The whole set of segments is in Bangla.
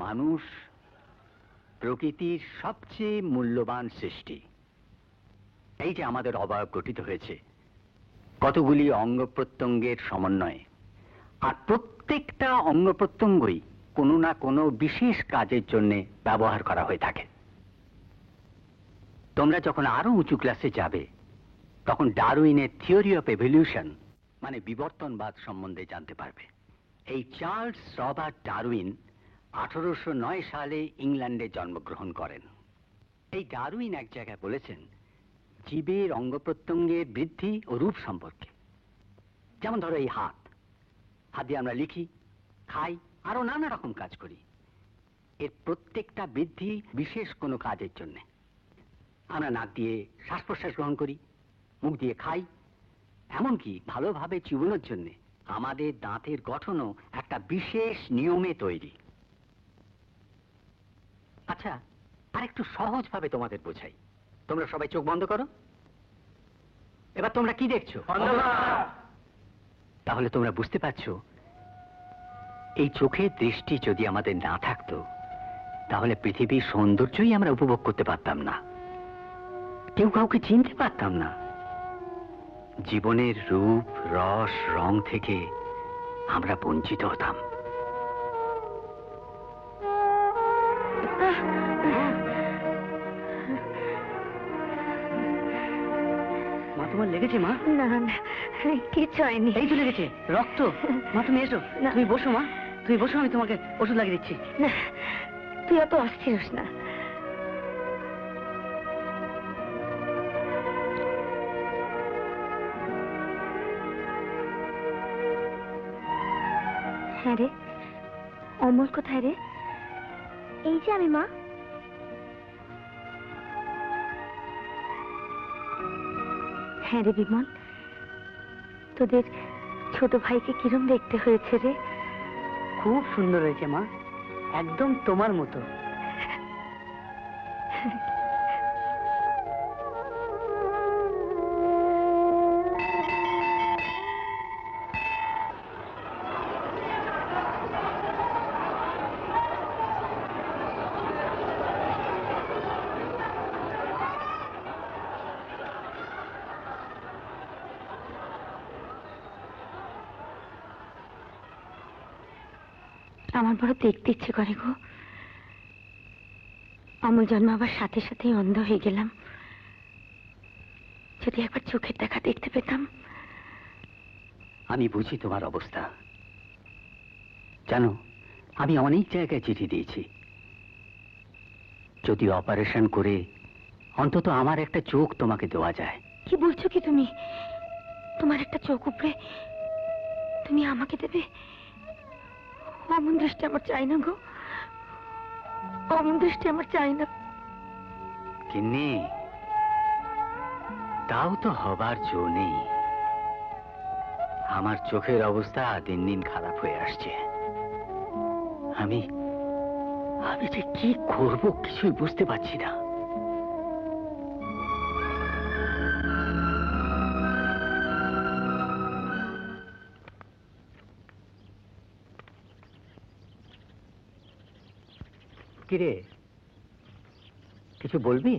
মানুষ প্রকৃতির সবচেয়ে মূল্যবান সৃষ্টি। এই যে আমাদের অবয়ব গঠিত হয়েছে কতগুলি অঙ্গ প্রত্যঙ্গের সমন্বয়ে, আর প্রত্যেকটা অঙ্গ প্রত্যঙ্গই কোনো না কোনো বিশেষ কাজের জন্য ব্যবহার করা হয়ে থাকে। তোমরা যখন আরো উঁচু ক্লাসে যাবে তখন ডারউইনের থিওরি অফ এভলিউশন মানে বিবর্তনবাদ সম্বন্ধে জানতে পারবে। এই চার্লস রবার্ট ডারউইন 1809 সালে ইংল্যান্ডে জন্মগ্রহণ করেন। এই ডারউইন এক জায়গায় বলেছেন জীবের অঙ্গ প্রত্যঙ্গের বৃদ্ধি ও রূপ সম্পর্কে। যেমন ধরো এই হাত দিয়ে আমরা লিখি, খাই, আরো নানা রকম কাজ করি। এর প্রত্যেকটা বৃদ্ধি বিশেষ কোনো কাজের জন্য। আমরা নাক দিয়ে শ্বাস প্রশ্বাস গ্রহণ করি, মুখ দিয়ে খাই, এমনকি ভালোভাবে চিবোনোর জন্য আমাদের দাঁতের গঠনও একটা বিশেষ নিয়মে তৈরি। আচ্ছা, আর একটু সহজ ভাবে তোমাদের বোঝাই। তোমরা সবাই চোখ বন্ধ করো। এবার তোমরা কি দেখছো? তাহলে তোমরা বুঝতে পারছো এই চোখের দৃষ্টি যদি আমাদের না থাকতো তাহলে পৃথিবীর সৌন্দর্যই আমরা উপভোগ করতে পারতাম না, কেউ কাউকে চিনতে পারতাম না, জীবনের রূপ রস রং থেকে আমরা বঞ্চিত হতাম। মা, তোমার লেগেছে মা? না না, কিচ্ছু হয়নি। এই তো লেগেছে, রক্ত। মা তুমি এসো, তুমি বসো মা, তুমি বসো, আমি তোমাকে ওষুধ লাগিয়ে দিচ্ছি। না, তুই অত অস্থির হোস না। হ্যাঁ রে, অমল কোথায় রে? এই যে আমি মা। হ্যাঁ রে বিমল, তোদের ছোট ভাইকে কিরম দেখতে হয়েছে রে? খুব সুন্দর হয়েছে মা, একদম তোমার মতো। আমার বড় দেখতে ইচ্ছে করে গো। অমল জন্মাবার সাথে সাথেই অন্ধ হয়ে গেলাম। যদি একবার চোখের দেখা দেখতে পেতাম। আমি বুঝি তোমার অবস্থা। জানো, আমি অনেক জায়গায় চিঠি দিয়েছি, যদি অপারেশন করে অন্তত আমার একটা চোখ তোমাকে দেওয়া যায়। কি বলছো কি তুমি? তোমার একটা চোখ উপড়ে তুমি আমাকে দেবে? অমন দৃষ্টি আমার চাই না গো, অমন দৃষ্টি আমার চাই না। কিন্নি, তাও তো হবার জো নেই। আমার চোখের অবস্থা দিন দিন খারাপ হয়ে আসছে। আমি যে কি করব কিছুই বুঝতে পারছি না। কিরে, কিছু বলবি?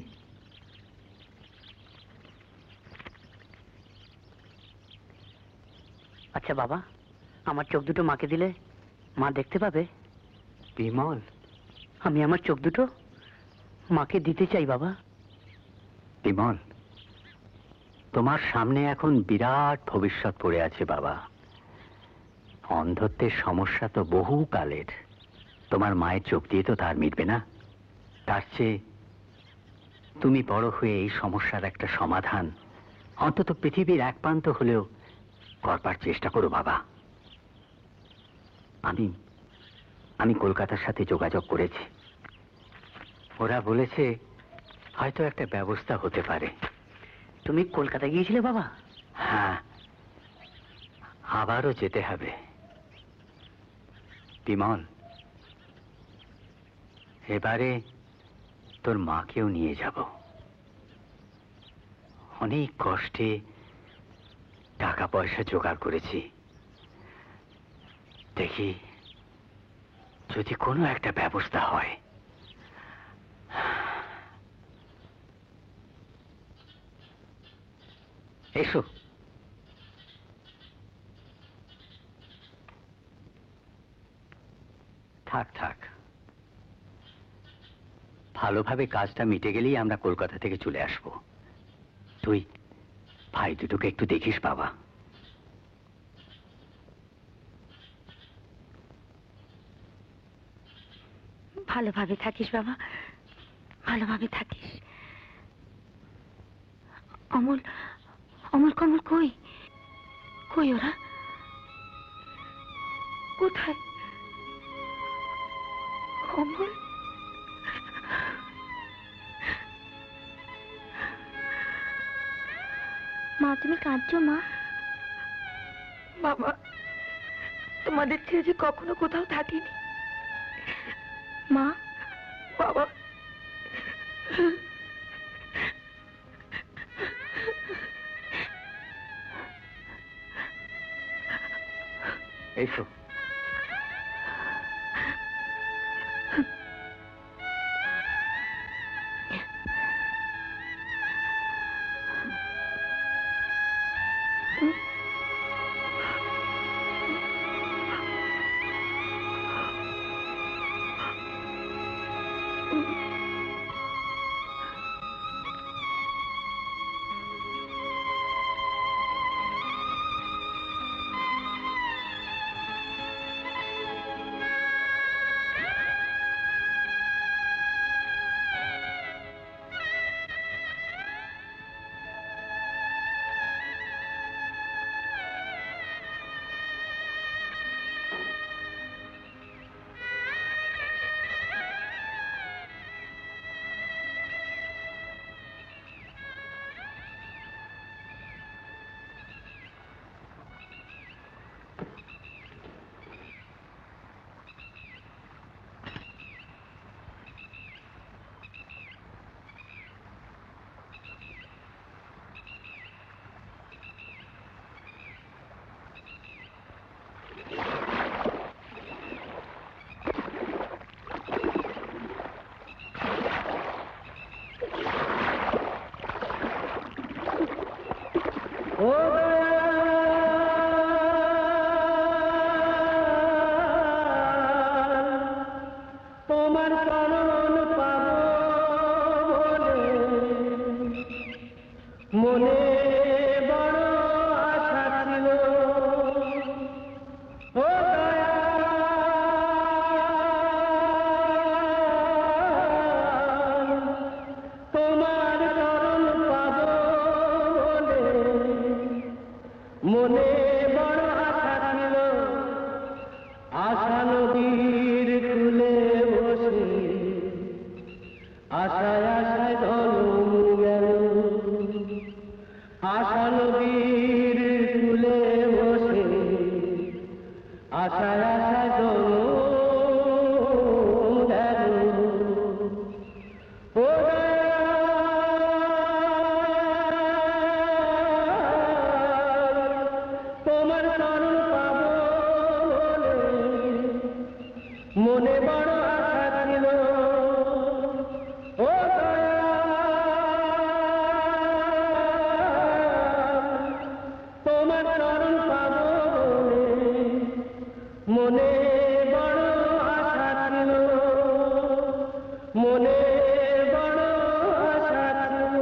আচ্ছা বাবা, আমার চোখ দুটো মাকে দিলে মা দেখতে পাবে? বিমল, আমি আমার চোখ দুটো মাকে দিতে চাই বাবা। বিমল, তোমার সামনে এখন বিরাট ভবিষ্যৎ পড়ে আছে বাবা। অন্ধত্বের সমস্যা তো বহু কালের। তোমার মায়ের চোখ দিয়ে তো তার মিটবে না। তার চেয়ে তুমি বড় হয়ে এই সমস্যার একটা সমাধান অন্তত পৃথিবীর এক প্রান্ত হলেও করবার চেষ্টা করো বাবা। আমি কলকাতার সাথে যোগাযোগ করেছি। ওরা বলেছে হয়তো একটা ব্যবস্থা হতে পারে। তুমি কলকাতা গিয়েছিলে বাবা? হ্যাঁ, আবারও যেতে হবে। বিমল, এবারে তোর মাকেও নিয়ে যাব। অনেক কষ্টে টাকা পয়সা জোগাড় করেছি। দেখি যদি কোনো একটা ব্যবস্থা হয়। এসো। থাক থাক, ভালোভাবে কাজটা মিটে গেলেই আমরা কলকাতা থেকে চলে আসব। তুই ভাই দুটোকে একটু দেখিস বাবা। ভালোভাবে থাকিস বাবা, ভালোভাবে থাকিস। অমল, অমল কমল কই? কই ওরা? কোথায়? অমল, মা তুমি কাঁদছো মা? বাবা, তোমাদের ছেড়ে যে কখনো কোথাও থাকিনি। মা, বাবা, এসো। তোমার চরণ পাবো বলে মনে বড় আশা ছিল। ও দয়াল, তোমার চরণ পাবো বলে মনে বড় আশা ছিল। আশা নদীর কূলে বসে আশায় আশায় ধরম গেল। আশা নদীর কূলে বসে আশায় আশায় ধরম গেল। ও তোমার চরণ পাবো বলে মনে বড় আশা ছিল। ও তোমার চরণ পাবো বলে মনে বড় আশা ছিল। মনে বড় আশা ছিল।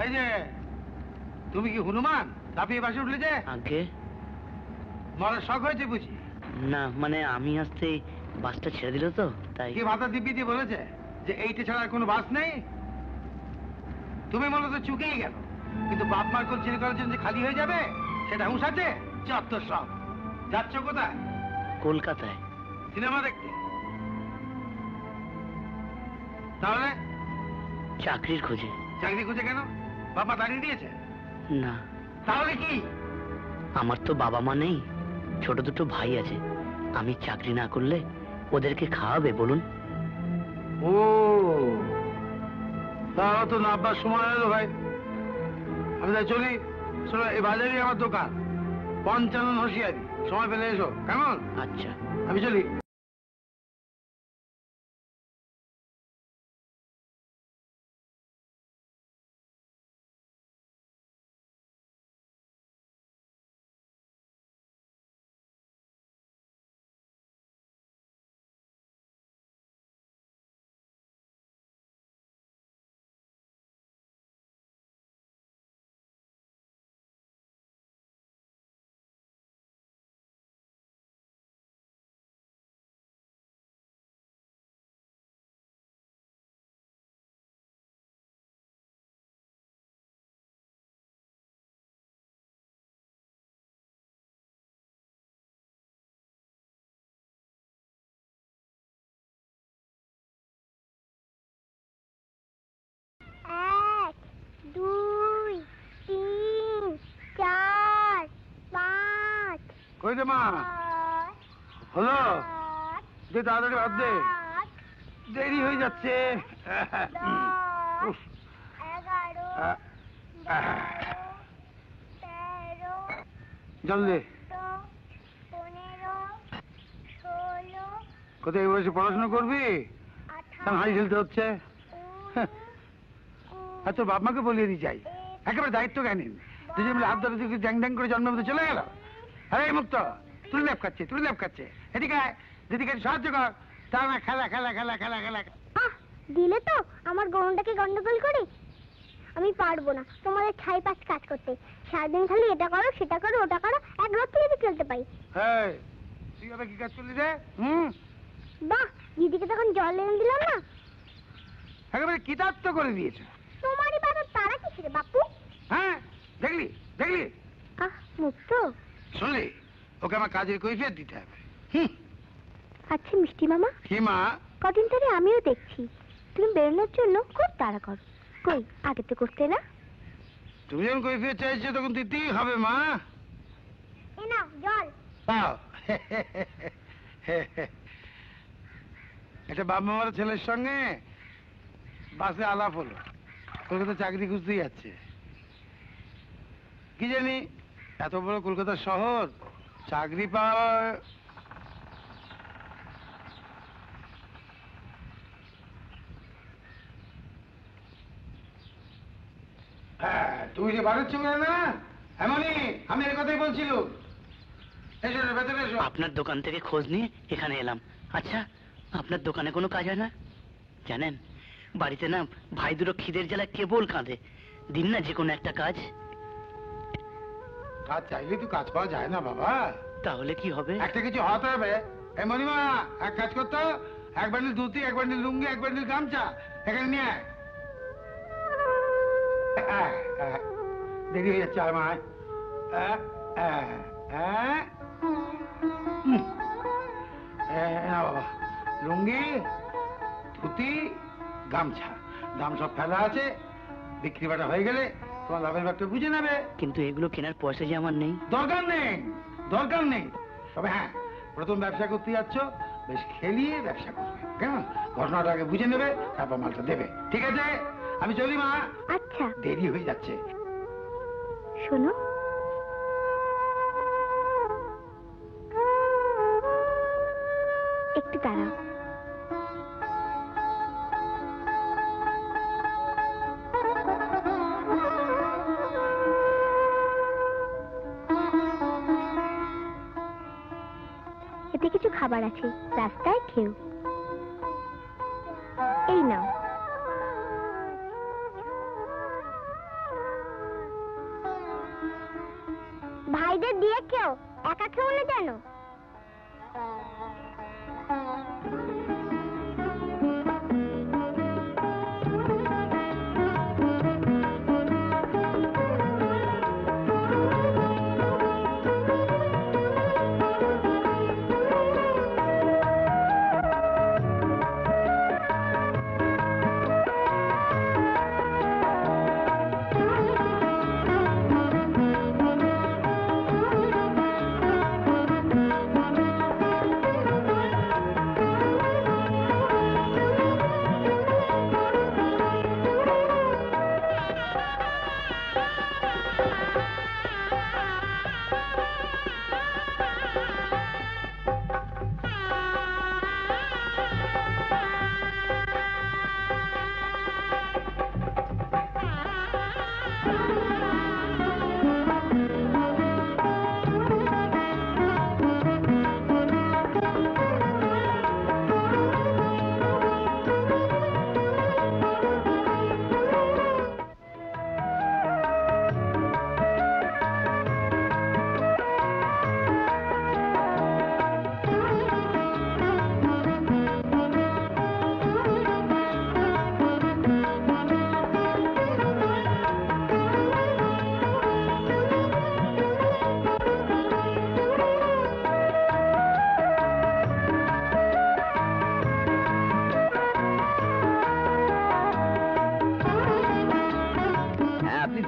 এই যে তুমি কি হনুমান লাফিয়ে বাসে উঠলে যে? আগে মরার শখ হয়েছে বুঝি? না, মানে আমি আসতে বাসটা ছেড়ে দিল তো তাই। কি ভাতা দিব্যি দিয়ে বলেছে যে এইটা ছাড়া আর কোনো বাস নেই? তুমি মনে তো চুকেই গেল, কিন্তু বাপ মার কোল চিনি করার জন্য যে খালি হয়ে যাবে সেটা হুঁশ আছে? চত্বর সব। যাচ্ছ কোথায়? কলকাতায়। সিনেমা দেখতে? তাহলে চাকরির খোঁজে। চাকরি খুঁজে কেন? বাবা দাঁড়িয়ে দিয়েছে? না, তাহলে কি? আমার তো বাবা মা নেই, ছোট দুটো ভাই আছে। আমি চাকরি না করলে ওদেরকে খাওয়াবে বলুন? ও, তাহলে তো নাববার সময় হলো ভাই। আমি তাই চলি। শোনো, এই বাজারই আমার দোকান, পঞ্চানন হুঁশিয়ারি। সময় পেলে এসো, কেমন? আচ্ছা। আমি চলি। এক, দুই, তিন, চার, পাঁচ, কই রে মা? ছয়, হলো? সাত, যে তাড়াতাড়ি ভাত দে, আট, দেরি হয়ে যাচ্ছে। দশ, উফ, 11, আহ, 12, 13, জল দে। 14, 15, 16, কোথায় এই বয়সে পড়াশোনা করবি? কেন হাই খেলতে হচ্ছে? আর তোর বাপ মাকে বলিয়ে দিয়ে যাই, একেবারে দায়িত্ব জ্ঞানী। দুজন মিলে হাত ধরে তুই ড্যাং ড্যাং করে জন্মের মধ্যে চলে গেল। আরে মুক্ত, তুই ল্যাপ খাচ্ছে, তুই ল্যাপ খাচ্ছে। এদিকে আয়, দিদিকে সাহায্য কর। তা না খেলা খেলা খেলা খেলা খেলা। আহ, দিলে তো আমার গরমটাকে গন্ডগোল করে। আমি পারবো না তোমাদের ছাই পাঁচ কাজ করতে। সারাদিন খালি এটা করো সেটা করো ওটা করো, এক রাত থেকে চলতে পাই। এই, তুই আবার কি কাজ করলি রে? বাহ, দিদিকে তখন জল এনে দিলাম না। একেবারে কিতাত্ত করে দিয়েছে। তোমারই বাবার তারা কিসে রে বাপু? হ্যাঁ, দেখলি দেখলি? আহ, মুক্ত। শুনলি, ওকে আমার কাজের কৈফিয়ত দিতে হবে। আচ্ছা মিষ্টি মামা, কি মা? কদিন ধরে আমিও দেখছি তুমি বেরোনোর জন্য খুব তাড়া করো। কই, আগে তো করতে না? তুমি যখন কৈফিয়ত চাইছো তখন দিতেই হবে মা। এ নাও জল। পাও। এটা বাপ মামার ছেলের সঙ্গে বাসে আলাপ হলো, কলকাতা চাকরি খুঁজতে যাচ্ছে। কি জানি, এত বড় কলকাতা শহর, চাকরি পাওয়া। তুমি যে বাড়ির ছিল না এমনই, আমি এর কথাই বলছিলাম। এসো ভেতরে এসো। আপনার দোকান থেকে খোঁজ নিয়ে এখানে এলাম। আচ্ছা, আপনার দোকানে কোনো কাজ হয় না? জানেন, বাড়িতে না ভাই দুটো খিদের জ্বালায় কেবল কাঁদে। দিন না যে কোনো একটা কাজ। কাজ চাইলে তো কাজ পাওয়া যায় না বাবা। তাহলে কি হবে? একটা কিছু হতে হবে। এই মণিমা, এক কাজ করতো, এক বান্ডিল ধুতি, এক বান্ডিল লুঙ্গি, এক বান্ডিল গামছা এখানে নিয়ে আয়। দেরি হয়ে যাচ্ছে আমার। বাবা, লুঙ্গি, ধুতি, গামছা, দাম সব ফেলা আছে। বিক্রি বাটা হয়ে গেলে তোমার লাভের ব্যাপারটা বুঝে নেবে। কিন্তু এগুলো কেনার পয়সা যে আমার নেই। দরকার নেই, দরকার নেই। তবে হ্যাঁ, প্রথম ব্যবসা করতে যাচ্ছ, বেশ খেলিয়ে ব্যবসা করবে, কেমন? ঘটনাটা আগে বুঝে নেবে, তারপর মালটা দেবে। ঠিক আছে, আমি চলি মা। আচ্ছা, দেরি হয়ে যাচ্ছে। শোনো, একটু দাঁড়াও। এতে কিছু খাবার আছে, রাস্তায় খেও। এই নাও।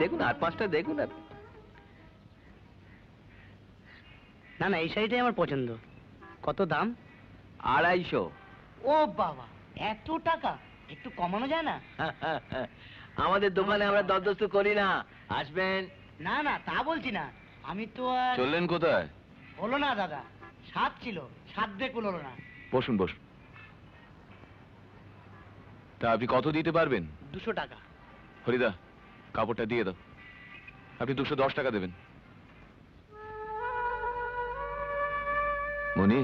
দেখুন আর 5টা দেখুন আপনি। না না, এই শাড়িটাই আমার পছন্দ। কত দাম? 250। ও বাবা, এত টাকা! একটু কমানো যায় না? আমাদের দোকানে আমরা দরদস্ত করি না। আসবেন? না না, তা বলছি না। আমি তো আর চললেন কোথায়? হলো না দাদা, সাত ছিল, সাত দেখুন হলো না। বসুন বসুন। তা আপনি কত দিতে পারবেন? 200 টাকা। হরিদা, কাপড়টা দিয়ে দাও। আপনি 210 টাকা দেবেন। মনি,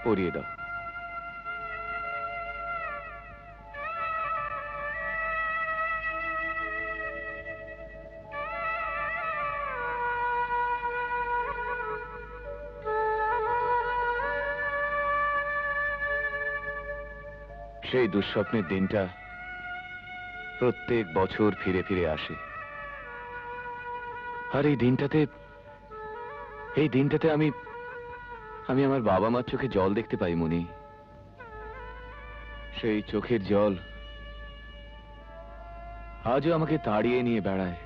পরিয়ে দাও। সেই দুঃস্বপ্নের দিনটা প্রত্যেক বছর ফিরে ফিরে আসে। আর এই দিনটাতে আমি আমার বাবা মার চোখে জল দেখতে পাই মনি। সেই চোখের জল আজও আমাকে তাড়িয়ে নিয়ে বেড়ায়।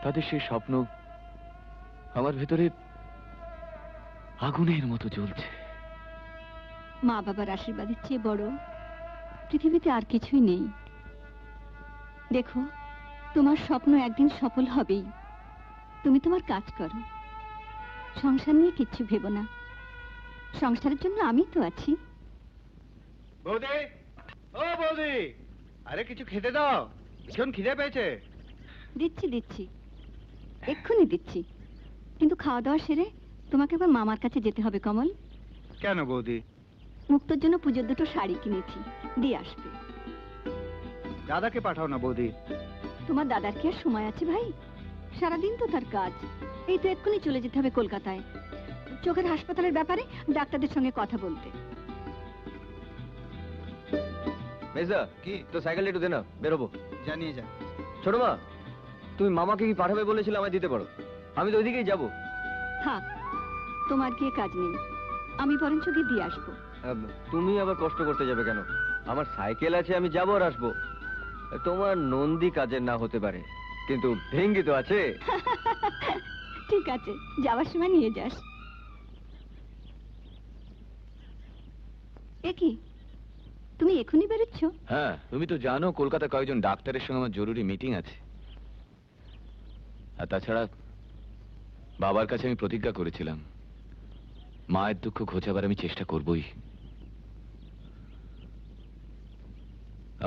তাদের সেই স্বপ্ন আমার ভেতরে আগুনের মতো জ্বলছে। মা বাবার আশীর্বাদের চেয়ে বড় পৃথিবীতে আর কিছুই নেই। দেখো, তোমার স্বপ্ন একদিন সফল হবেই। তুমি তোমার কাজ করো, সংসার নিয়ে কিচ্ছু ভেবো না। সংসারের জন্য আমি তো আছি। বৌদি, ও বৌদি, আরে কিছু খেতে দাও, ভীষণ খিদে পেয়েছে। দিচ্ছি দিচ্ছি, এক্ষুনি দিচ্ছি। কিন্তু খাওয়া দাওয়া সেরে তোমাকে আবার মামার কাছে যেতে হবে কমল। কেন বৌদি? মুক্তোর জন্য পুজোর দুটো শাড়ি কিনেছি, দিয়ে আসবে। দাদাকে পাঠাও না বৌদি। তোমার দাদার কি আর সময় আছে ভাই? সারাদিন তো তার কাজ। এই তো এক্ষুনি চলে যেতে হবে কলকাতায়, চোখের হাসপাতালের ব্যাপারে ডাক্তারদের সঙ্গে কথা বলতে। মেজদা, কি তো সাইকেলটা একটু দে না, বেরোবো। জানিয়ে যা। ছোট মা, তুমি মামাকে কি পাঠাবে বলেছিলে, আমায় দিতে পারো। আমি তো ওইদিকেই যাবো। থাক, তোমার গিয়ে কাজ নেই, আমি বরঞ্চ গিয়ে দিয়ে আসবো। তুমি আবার কষ্ট করতে যাবে কেন? আমার সাইকেল আছে, আমি যাবো আর আসবো। তোমার নন্দী কাজের না হতে পারে, কিন্তু ভেঙ্গি তো আছে। ঠিক আছে, যাওয়ার সময় নিয়ে যাস। এ কি, তুমি এখনই বেরোচ্ছ? হ্যাঁ, তুমি তো জানো কলকাতা কয়েকজন ডাক্তারের সঙ্গে আমার জরুরি মিটিং আছে। আর তাছাড়া বাবার কাছে আমি প্রতিজ্ঞা করেছিলাম, মায়ের দুঃখ ঘোচাবার আমি চেষ্টা করবই।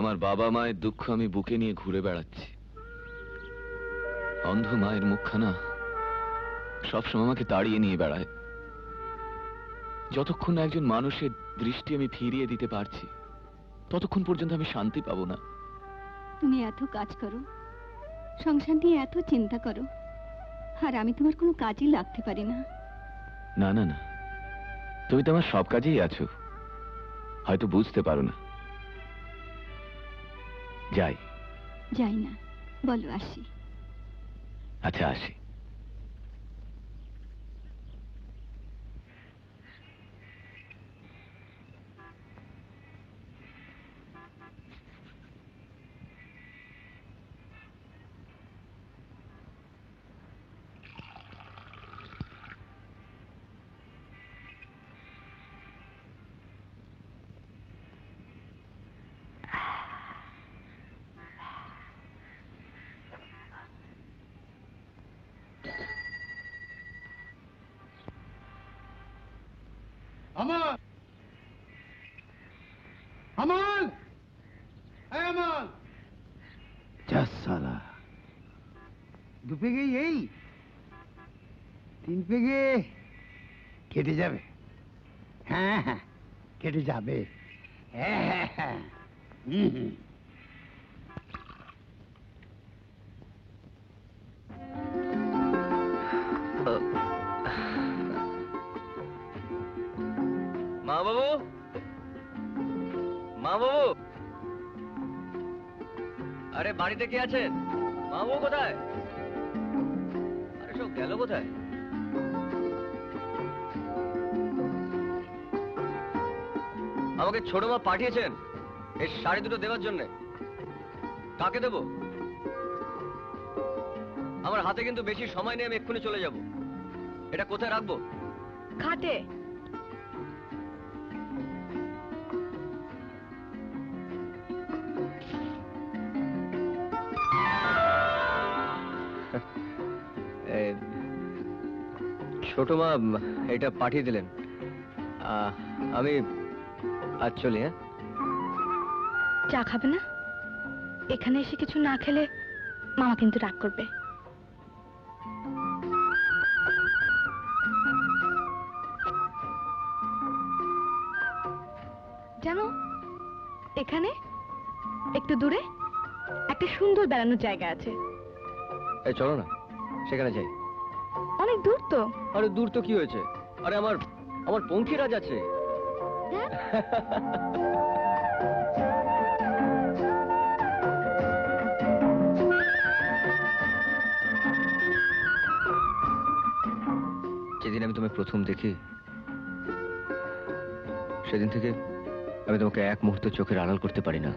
আমার বাবা মায়ের দুঃখ আমি বুকে নিয়ে ঘুরে বেড়াচ্ছি। অন্ধ মায়ের মুখখানা সবসময় আমাকে তাড়িয়ে নিয়ে বেড়ায়। যতক্ষণ না একজন মানুষের দৃষ্টি আমি ফিরিয়ে দিতে পারছি, ততক্ষণ পর্যন্ত আমি শান্তি পাবো না। তুমি এত কাজ করো, সংসার নিয়ে এত চিন্তা করো, আর আমি তোমার কোনো কাজই লাগতে পারি না। না না না, তুমি তো আমার সব কাজেই আছো, হয়তো বুঝতে পারো না। যাই। যাই না, বলো আসি। আচ্ছা আসি। अमल, अमल, अमल। যা সালা, 2 পেগে এই 3 পেগে কেটে যাবে। হ্যাঁ হ্যাঁ, কেটে যাবে। হ্যাঁ হ্যাঁ হ্যাঁ। মা বাবু, মা বাবু, আরে বাড়িতে কে আছেন? মা বাবু কোথায়? আরে সব গেল কোথায়? আমাকে ছোট মা পাঠিয়েছেন এই শাড়ি দুটো দেওয়ার জন্য। কাকে দেব? আমার হাতে কিন্তু বেশি সময় নেই, আমি এক্ষুনি চলে যাব। এটা কোথায় রাখবো? খাটে। ছোট মা এটা পাঠিয়ে দিলেন। আমি আজ চলি। হ্যাঁ, চা খাবে না? এখানে এসে কিছু না খেলে মামা কিন্তু রাগ করবে। জানো, এখানে একটু দূরে একটা সুন্দর বেড়ানোর জায়গা আছে। এই চলো না, সেখানে যাই। অনেক দূর তো। আরে দূর তো কি হয়েছে? আরে আমার আমার পঙ্খিরাজ আছে। যেদিন আমি তোমায় প্রথম দেখি সেদিন থেকে আমি তোমাকে এক মুহূর্ত চোখের আড়াল করতে পারি না।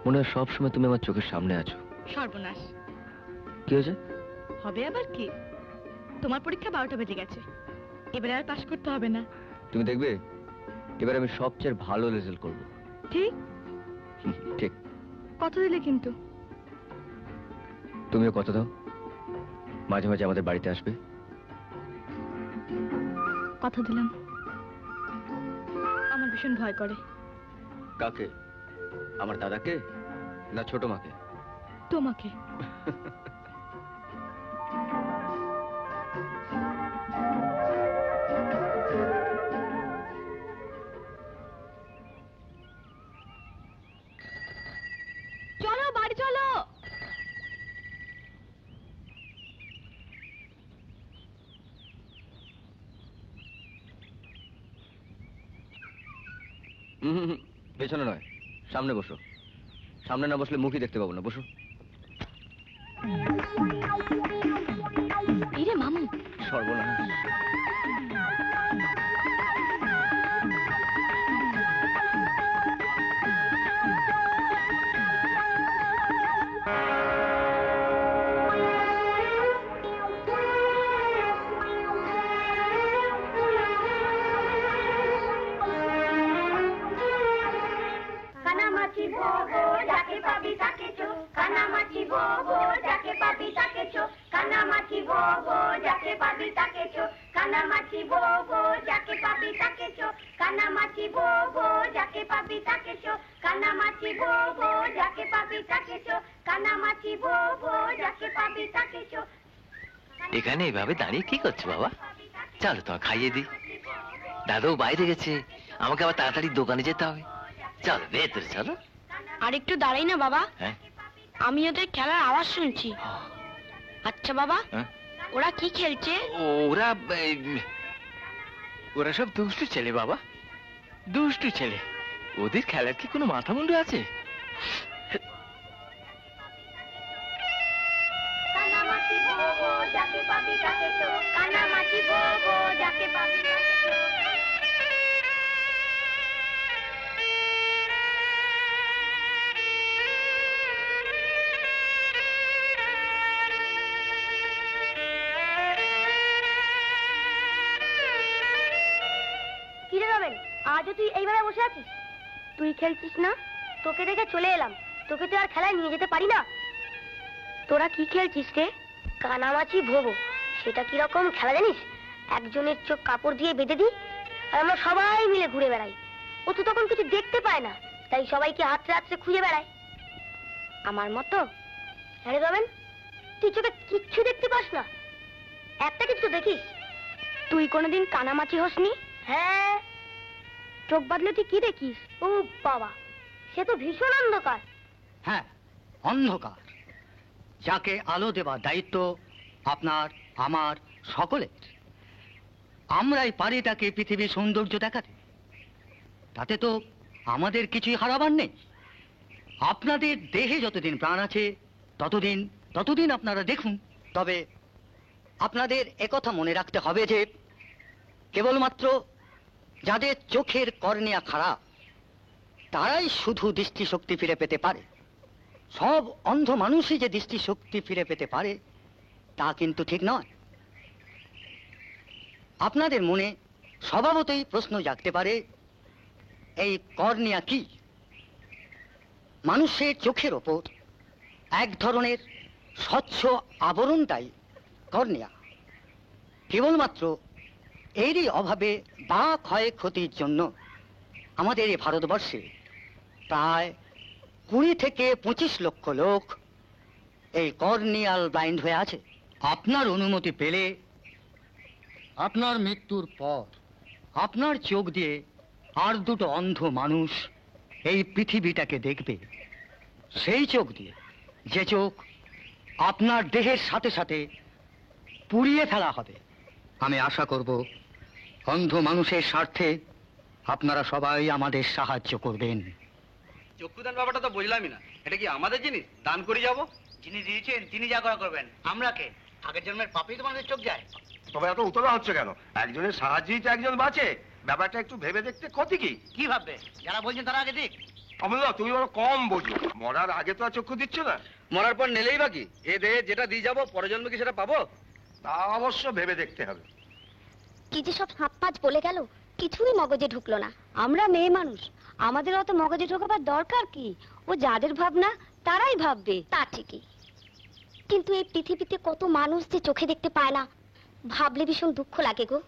মনে হয় সব সময় তুমি আমার চোখের সামনে আছো। সর্বনাশ। কি হয়েছে? হবে আবার কি? তোমার পরীক্ষা 12টা বেজে গেছে, এবারে আর পাশ করতে হবে না। তুমি দেখবে এবার আমি সবচেয়ে ভালো রেজাল্ট করব। ঠিক? ঠিক। কত দিলে কিন্তু? তুমিও কত দাও, মাঝে মাঝে আমাদের বাড়িতে আসবে। কথা দিলাম। আমার ভীষণ ভয় করে। কাকে? আমার দাদাকে না ছোট মাকে? তোমাকে। চলো বাড়ি চলো। পেছনে নয়, সামনে বসো। সামনে না বসলে মুখই দেখতে পাবো না। বসো। এই রে মামু। সর্বনাশ। কানামাছি ভোগো যাকে পাবি তাকে চো, কানামাছি ভোগো যাকে পাবি তাকে চো, কানামাছি ভোগো যাকে পাবি তাকে চো, কানামাছি ভোগো যাকে পাবি তাকে চো, কানামাছি ভোগো যাকে পাবি তাকে চো, কানামাছি ভোগো যাকে পাবি তাকে চো, কানামাছি ভোগো যাকে পাবি তাকে চো। এখানে এভাবে দাঁড়িয়ে কি করছো বাবা? চলো তোমার খাইয়ে দিই। দাদাও বাইরে গেছে, আমাকে আবার তাড়াতাড়ি দোকানে যেতে হবে। চলো ভেতরে চলো। আর একটু দাঁড়াই না বাবা? হ্যাঁ, আমি ওদের খেলার আওয়াজ শুনছি। আচ্ছা বাবা, হ্যাঁ? ওরা কি খেলছে? ওরা ওরা সব দুষ্টু ছেলে বাবা, দুষ্টু ছেলে। ওদের খেলার কি কোনো মাথা মুন্ডু আছে? কানামাছি বো বো, যাকে পাবি তাকে চো। কানামাছি বো বো, যাকে পাবি তাকে চো। কি রে রবেন, আজও তুই এইভাবে বসে আছিস? তুই খেলছিস না? তোকে দেখে চলে এলাম। তোকে তো আর খেলায় নিয়ে যেতে পারি না। তোরা কি খেলছিস রে? কানামাছি ভোবো। সেটা কিরকম খেলা জানিস? একজনের চোখ কাপড় দিয়ে বেঁধে দিই, আর আমরা সবাই মিলে ঘুরে বেড়াই। ও তো তখন কিছু দেখতে পায় না, তাই সবাইকে হাতড়ে হাতড়ে খুঁজে বেড়ায়। আমার মতো? আরে রবেন, তুই চোখে কিচ্ছু দেখতে পাস না? একটা কিছু দেখিস? তুই কোনোদিন কানামাছি হসনি? হ্যাঁ। চোখ বাঁধলে তুই কি দেখিস? ও বাবা, সে তো ভীষণ অন্ধকার। হ্যাঁ, অন্ধকার। যাকে আলো দেবার দায়িত্ব আপনার, আমার, সকলের। আমরাই পারি তাকে পৃথিবীর সৌন্দর্য দেখাতে। তাতে তো আমাদের কিছুই হারাবার নেই। আপনাদের দেহে যতদিন প্রাণ আছে ততদিন আপনারা দেখুন। তবে আপনাদের একথা মনে রাখতে হবে যে কেবলমাত্র যাদের চোখের কর্নিয়া খারাপ তারাই শুধু দৃষ্টিশক্তি ফিরে পেতে পারে। সব অন্ধ মানুষই যে দৃষ্টিশক্তি ফিরে পেতে পারে তা কিন্তু ঠিক নয়। আপনাদের মনে স্বভাবতই প্রশ্ন জাগতে পারে, এই কর্নিয়া কি? মানুষের চোখের ওপর এক ধরনের স্বচ্ছ আবরণটাই কর্নিয়া। কেবলমাত্র এরই অভাবে বা ক্ষয়ক্ষতির জন্য আমাদের এই ভারতবর্ষে প্রায় 20 থেকে 25 লক্ষ লোক এই কর্নিয়াল ব্লাইন্ড হয়ে আছে। আপনার অনুমতি পেলে আপনার মৃত্যুর পর আপনার চোখ দিয়ে আর দুটো অন্ধ মানুষ এই পৃথিবীটাকে দেখবে। সেই চোখ দিয়ে, যে চোখ আপনার দেহের সাথে সাথে পুড়িয়ে ফেলা হবে। আমি আশা করব অন্ধ মানুষের স্বার্থে আপনারা সবাই আমাদের সাহায্য করবেন। চক্ষুদান ব্যাপারটা তো বুঝলামই না। এটা কি আমাদের জিনিস দান করে যাব? যিনি দিয়েছেন তিনি যা করা করবেন। আমরা কে? আগের জন্মের পাপেই তো মানুষের চোখ যায়। তবে এত উতলা হচ্ছে কেন? একজনের সাহায্যেই তো একজন বাঁচে। ব্যাপারটা একটু ভেবে দেখতে ক্ষতি কি? কি ভাববে? যারা বলছেন তারা আগে দিক। অমূল্য, তুমি বড় কম বোঝো। মরার আগে তো আর চক্ষু দিচ্ছ না। মরার পর নেলেই বাকি। এ দেহে যেটা দিয়ে যাবো পরের জন্মে কি সেটা পাবো? তা অবশ্য ভেবে দেখতে হবে। কি যে সব হাত পাঁচ বলে গেল, কিছুই মগজে ঢুকলো না। আমরা মেয়ে মানুষ, আমাদের অত মগজে ঢোকাবার দরকার কি? ও যাদের ভাবনা তারাই ভাববে। তা ঠিকই, কিন্তু এই পৃথিবীতে কত মানুষ যে চোখে দেখতে পায় না, ভাবলে ভীষণ দুঃখ লাগে গো।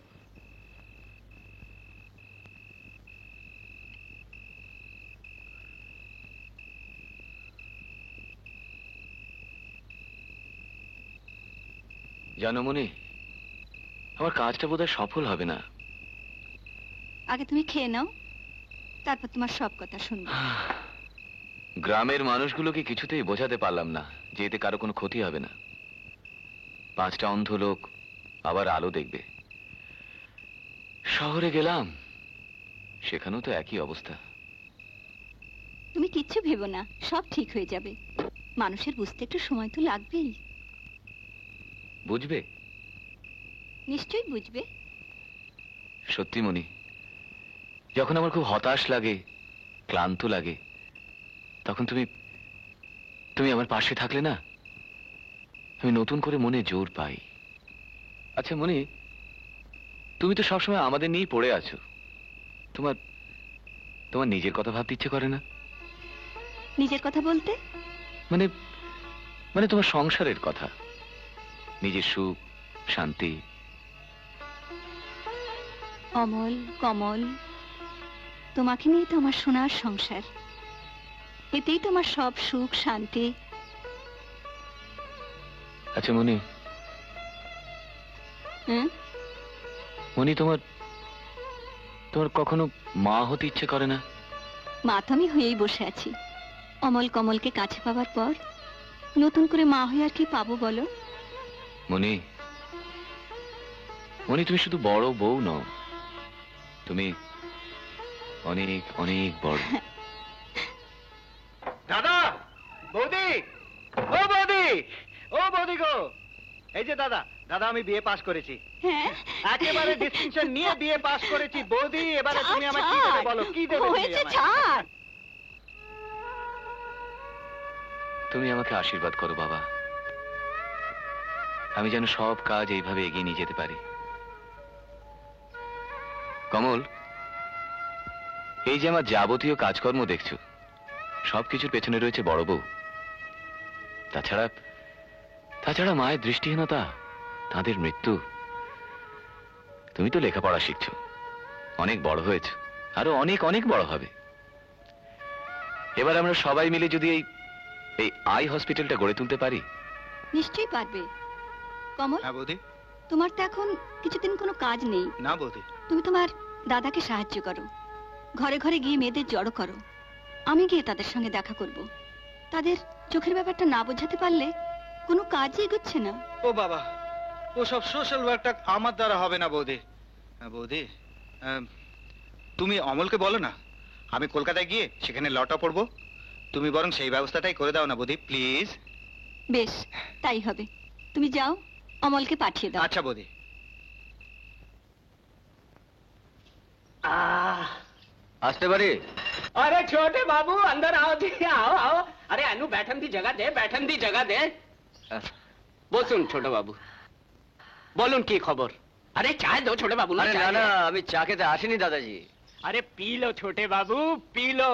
জানো মনি, আমার কাজটা বোধহয় সফল হবে না। আগে তুমি খেয়ে নাও, তারপর তোমার সব কথা শুনবো। গ্রামের মানুষগুলোকে কিছুতেই বোঝাতে পারলাম না যে এতে কারো কোনো ক্ষতি হবে না। 5টা অন্ধ লোক আবার আলো দেখবে। শহরে গেলাম, সেখানেও তো একই অবস্থা। তুমি কিচ্ছু ভেবো না, সব ঠিক হয়ে যাবে। মানুষের বুঝতে একটু সময় তো লাগবেই। বুঝবে? নিশ্চয়ই বুঝবে। সত্যি মনি, যখন আমার খুব হতাশ লাগে, ক্লান্ত লাগে, তখন তুমি আমার পাশে থাকলে না, আমি নতুন করে মনে জোর পাই। আচ্ছা মনি, তুমি তো সবসময় আমাদের নিয়েই পড়ে আছো। তোমার নিজের কথা ভাবতে ইচ্ছে করে না? নিজের কথা বলতে? মানে তোমার সংসারের কথা, নিজের সুখ শান্তি। অমল, কমল, তোমাকে নিয়ে তো আমার সোনার সংসার। এতেই তোমার সব সুখ শান্তি। আচ্ছা মনি, মনি তোমার কখনো মা হতে ইচ্ছে করে না? মা তো আমি হয়েই বসে আছি। অমল কমলকে কাছে পাবার পর নতুন করে মা হয়ে আর কি পাবো বলো? মনি, মনি, তুমি শুধু বড় বউ নও, তুমি অনেক অনেক বড়। দাদা, বৌদি, ও বৌদি, ও বৌদি গো, এই যে দাদা, দাদা আমি বিয়ে পাস করেছি। হ্যাঁ, একেবারে ডিসটিংশন নিয়ে বিয়ে পাস করেছি। বৌদি, এবারে তুমি আমাকে কি দেবে বলো, কি দেবে? হয়েছে, ছাড়। তুমি আমাকে আশীর্বাদ করো বাবা, আমি যেন সব কাজ এইভাবে এগিয়ে নিয়ে যেতে পারি। কমল, এই যে আমার যাবতীয় কাজকর্ম দেখছো, সবকিছুর পেছনে রয়েছে বড় বউ। তাছাড়া মায়ের দৃষ্টিহীনতা, তাদের মৃত্যু। তুমি তো লেখাপড়া শিখছো, অনেক বড় হয়েছ, আরো অনেক অনেক বড় হবে। এবার আমরা সবাই মিলে যদি এই আই হসপিটালটা গড়ে তুলতে পারি। নিশ্চয়ই পারবে। কমল, হ্যাঁ বৌদি। তোমার তো এখন কিছুদিন কোনো কাজ নেই। না বৌদি। তুমি তোমার দাদাকে সাহায্য করো, ঘরে ঘরে গিয়ে মেয়েদের জড়ো করো। আমি গিয়ে তাদের সঙ্গে দেখা করব। তাদের চোখের ব্যাপারটা না বোঝাতে পারলে কোনো কাজই এগোচ্ছে না। ও বাবা, ও সব সোশ্যাল ওয়ার্কটা আমার দ্বারা হবে না বৌদি। বৌদি, তুমি অমলকে বলো না আমি কলকাতায় গিয়ে সেখানে লটা পড়বো। তুমি বরং সেই ব্যবস্থাটাই করে দাও না বৌদি, প্লিজ। বেশ, তাই হবে। তুমি যাও, অমলকে পাঠিয়ে দাও। আচ্ছা বৌদি। আসতে পারি? अरे छोटे बाबू अंदर आओ जी, आओ आओ। अरे अनु बैठन दी जगह दे, बैठन दी जगह दे। বসুন ছোট বাবু, বলুন কি খবর? আরে চায় দো ছোট বাবু। আরে না না, আমি চা খেতে আসিনি দাদাজি। আরে পি লো ছোটে বাবু, পি লো।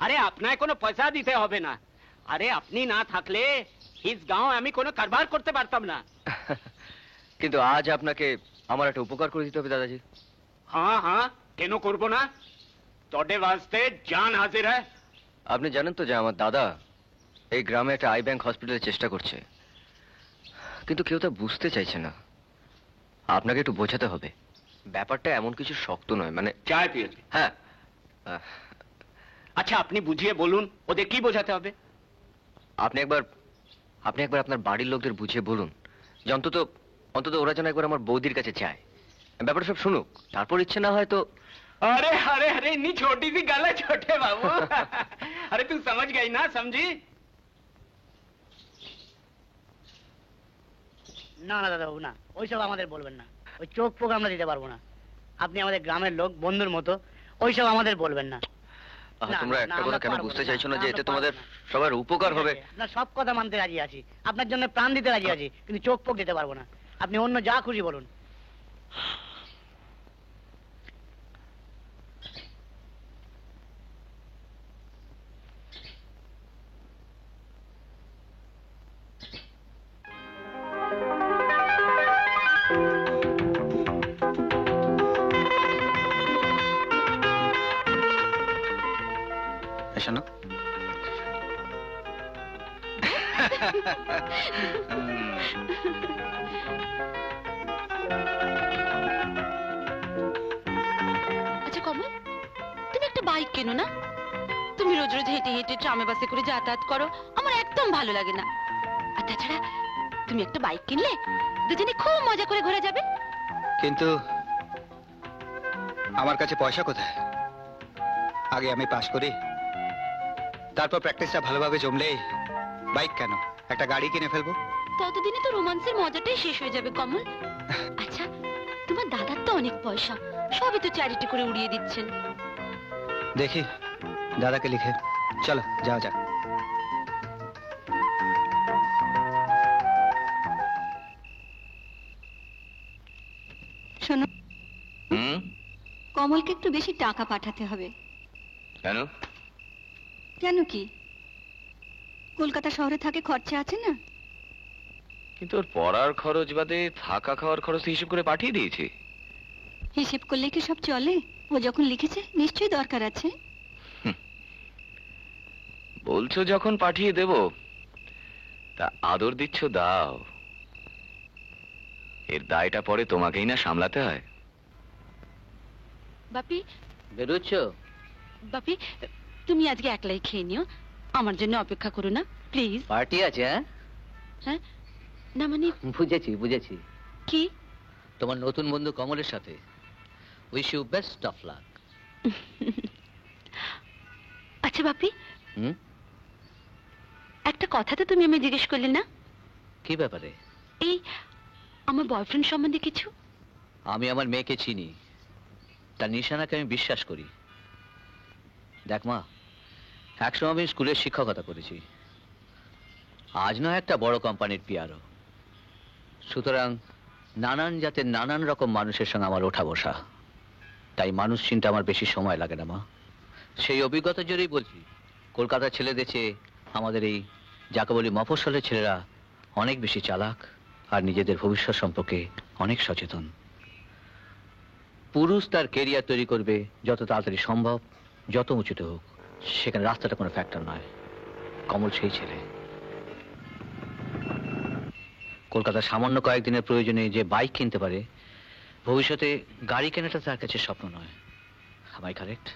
আরে আপনাকে কোনো পয়সা দিতে হবে না। আরে আপনি না থাকলে ইস গাঁও আমি কোনো কারবার করতে পারতাম না। কিন্তু আজ আপনাকে আমার একটা উপকার করে দিতে হবে দাদাজি। হ্যাঁ হ্যাঁ, কেন করবো না? তোদের वास्ते জান হাজির है। আপনি জানেন তো যে আমার দাদা এই গ্রামে একটা আই ব্যাংক হসপিটালের চেষ্টা করছে, কিন্তু কেউ তা বুঝতে চাইছে না। আপনাকে একটু বোঝাতে হবে, ব্যাপারটা এমন কিছু শক্ত নয়। মানে চায় পিয়ে? হ্যাঁ। আচ্ছা আপনি বুঝিয়ে বলুন, ওদের কি বোঝাতে হবে? আপনি একবার আপনার বাড়ির লোকদের বুঝিয়ে বলুন যে অন্তত ওরা যেন একবার আমার বৌদির কাছে যায়, ব্যাপারটা সব শুনুক, তারপর ইচ্ছে না হয় তো। अरे अरे अरे इतनी छोटी सी गल है छोटे बाबू। अरे तू समझ गई ना, समझी? না না দাদা বাবু, না, ওইসব আমাদের বলবেন না। ওই চোখ পোক আমরা দিতে পারবো না। আপনি আমাদের গ্রামের লোক, বন্ধুর মতো, ওইসব আমাদের বলবেন না। তোমরা একটা কথা কেন বুঝতে চাইছো না যে এতে তোমাদের সবার উপকার হবে? না, সব কথা মানতে রাজি আছি, আপনার জন্য প্রাণ দিতে রাজি আছি, কিন্তু চোখ পোক দিতে পারবো না। আপনি অন্য যা খুশি বলুন। শোনো, আচ্ছা কমল, তুমি একটা বাইক কেনো না? তুমি রোজ রোজ হেঁটে হেঁটে ট্রামে বাসে করে যাতায়াত করো, আমার একদম ভালো লাগে না। আর তাছাড়া তুমি একটা বাইক কিনলে দুজনে খুব মজা করে ঘোরা যাবে। কিন্তু আমার কাছে পয়সা কোথায়? আগে আমি পাস করি, তারপর প্র্যাকটিসটা ভালোভাবে জমলে বাইক কেন, একটা গাড়ি কিনে ফেলবো। ততদিনে তো রোমান্সের মজাটাই শেষ হয়ে যাবে কমল। আচ্ছা, তোমার দাদার তো অনেক পয়সা, সবই তো চ্যারিটি করে উড়িয়ে দিচ্ছেন। দেখি দাদাকে লিখে, চলো যাও যাক। শোনো, কমলকে একটু বেশি টাকা পাঠাতে হবে। কেন? কেন কি, কলকাতা শহরে থাকে, খরচা আছে না? কিন্তু ওর পড়ার খরচ বাদে থাকা খাওয়ার খরচ হিসেব করে পাঠিয়ে দিয়েছি। হিসেব করলে কি সব চলে? ও যখন লিখেছে নিশ্চয়ই দরকার আছে। বলছো যখন পাঠিয়ে দেব, তা আদর দিচ্ছ দাও, এর দায়টা পরে তোমাকেই না সামলাতে হয়। বাপি, বেরোচ্ছ? বাপি তুমি আজকে একলাই খেয়ে নিও, আমার জন্য অপেক্ষা করো না প্লিজ। পার্টি আছে? হ্যাঁ না মানে বুঝেছি বুঝেছি কি তোমার নতুন বন্ধু কমলের সাথে wish you best of luck আচ্ছা বাপি একটা কথা তো তুমি আমি জিজ্ঞেস করলে না কি ব্যাপারে এই আমার বয়ফ্রেন্ড সম্বন্ধে কিছু আমি আমার মেয়েকে চিনি তার নিশানাকে আমি বিশ্বাস করি দেখ মা একসময় আমি স্কুলের শিক্ষকতা করেছি আজ নয় একটা বড় কোম্পানির পিআরও সুতরাং নানান জাতের নানান রকম মানুষের সঙ্গে আমার ওঠা বসা তাই মানুষ চিনতে আমার বেশি সময় লাগে না মা সেই অভিজ্ঞতার জন্যই বলছি কলকাতার ছেলেদের চেয়ে আমাদের এই যাকে বলি মফস্বলের ছেলেরা অনেক বেশি চালাক আর নিজেদের ভবিষ্যৎ সম্পর্কে অনেক সচেতন পুরুষ তার কেরিয়ার তৈরি করবে যত তাড়াতাড়ি সম্ভব যত উঁচুতে হোক সেখানে রাস্তাটা কোনো ফ্যাক্টর নয় কমল সেই ছেলে কলকাতার সামান্য কয়েকদিনের প্রয়োজনে যে বাইক কিনতে পারে ভবিষ্যতে গাড়ি কেনাটা তার কাছে স্বপ্ন নয় am I correct?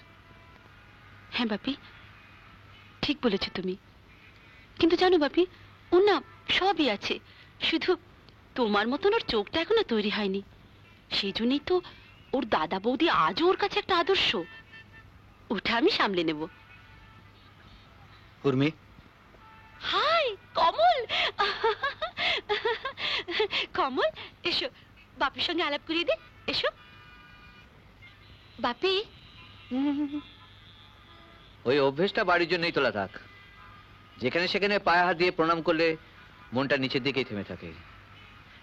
হ্যাঁ বাপি ঠিক বলেছো তুমি কিন্তু জানো বাপি ওর না সবই আছে শুধু তোমার মতন ওর চোখটা এখনো তৈরি হয়নি সেই জন্যই তো ওর দাদা বৌদি আজও ওর কাছে একটা আদর্শ ওটা আমি সামলে নেব উর্মি হাই কমল কমল এসো বাপির সঙ্গে আলাপ করিয়ে দে এসো বাপি ওই অভ্যেসটা বাড়ির জন্যই তোলা থাক যেখানে সেখানে পায়ে হাত দিয়ে প্রণাম করলে মনটা নিচের দিকেই থেমে থাকে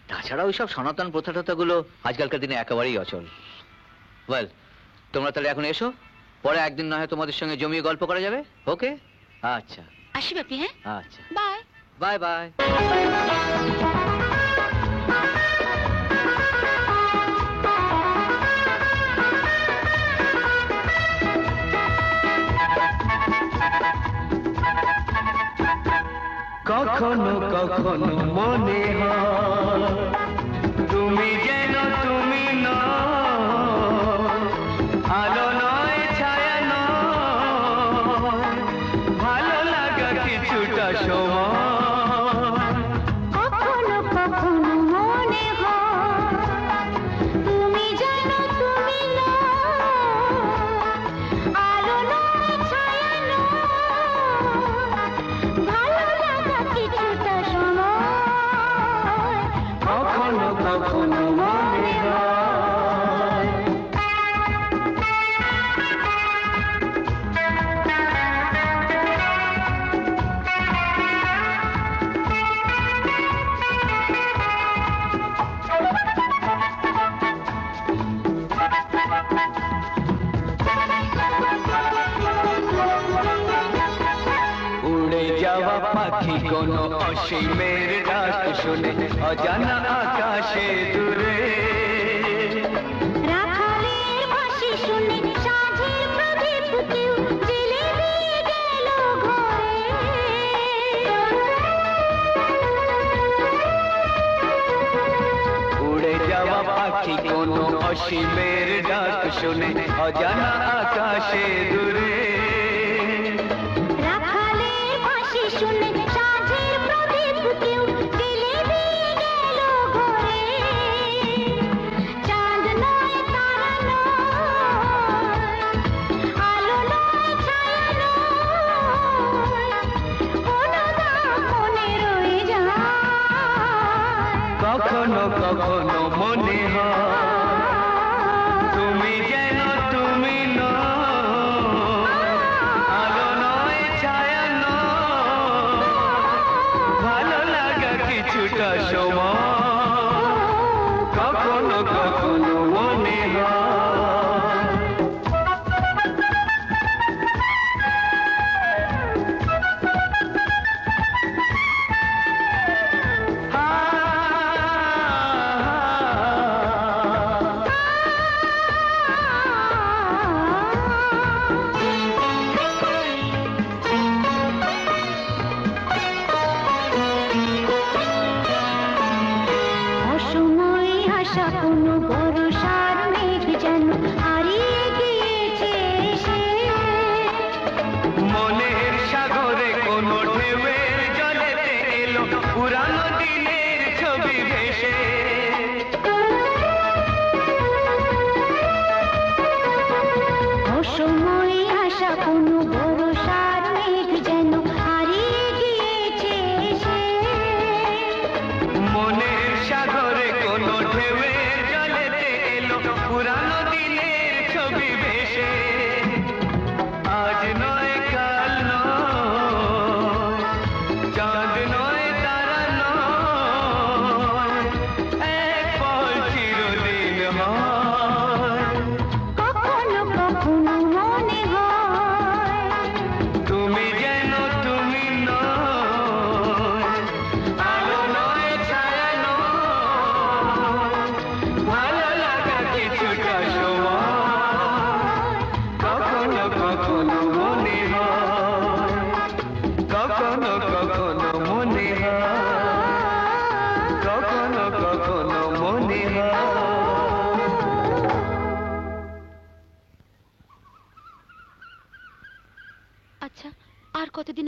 তাছাড়া ওইসব সনাতন প্রথাটথাগুলো আজকালকার দিনে একেবারেই অচল ওয়েল তোমরা তাহলে এখন এসো পরে একদিন না হয় তোমাদের সঙ্গে জমিয়ে গল্প করা যাবে ওকে আচ্ছা আসি বাপি হ্যাঁ আচ্ছা বাই বাই বাই কখনো কখনো মনে হয় তুমি যেন তুমি নয় আলো নয় ছায়া নয় ভালো লাগা কিছুটা সময় কখনো কখনো মনে হয় তুমি যেন তুমি নয় আলো নয় ছায়া নয় ভালো লাগা কিছুটা সময় কখনো কখনো মনে হয় উড়ে যাওয়া পাখি কোনো অসীমের ডাক শুনে অজানা আকাশে দূরে রাখালের বাঁশি শুনে সাঁঝের প্রদীপ কেউ জ্বেলে দিয়ে গেল ঘরে উড়ে যাওয়া পাখি কোনো অসীমের ডাক শুনে অজানা আকাশে দূরে রাখালের বাঁশি শুনে সাঁঝের প্রদীপ কেউ জ্বেলে দিয়ে গেল ঘরে চাঁদ নয় তারা নয় আলো নয় ছায়া নয় কোনো দাম মনে রয়ে যায় কখনো কখনো মনে হয় তুমি যেন তুমি নয় আলো নয় ছায়া নয় ভালো লাগা কিছুটা সময় কখনো কখনো মনে হয়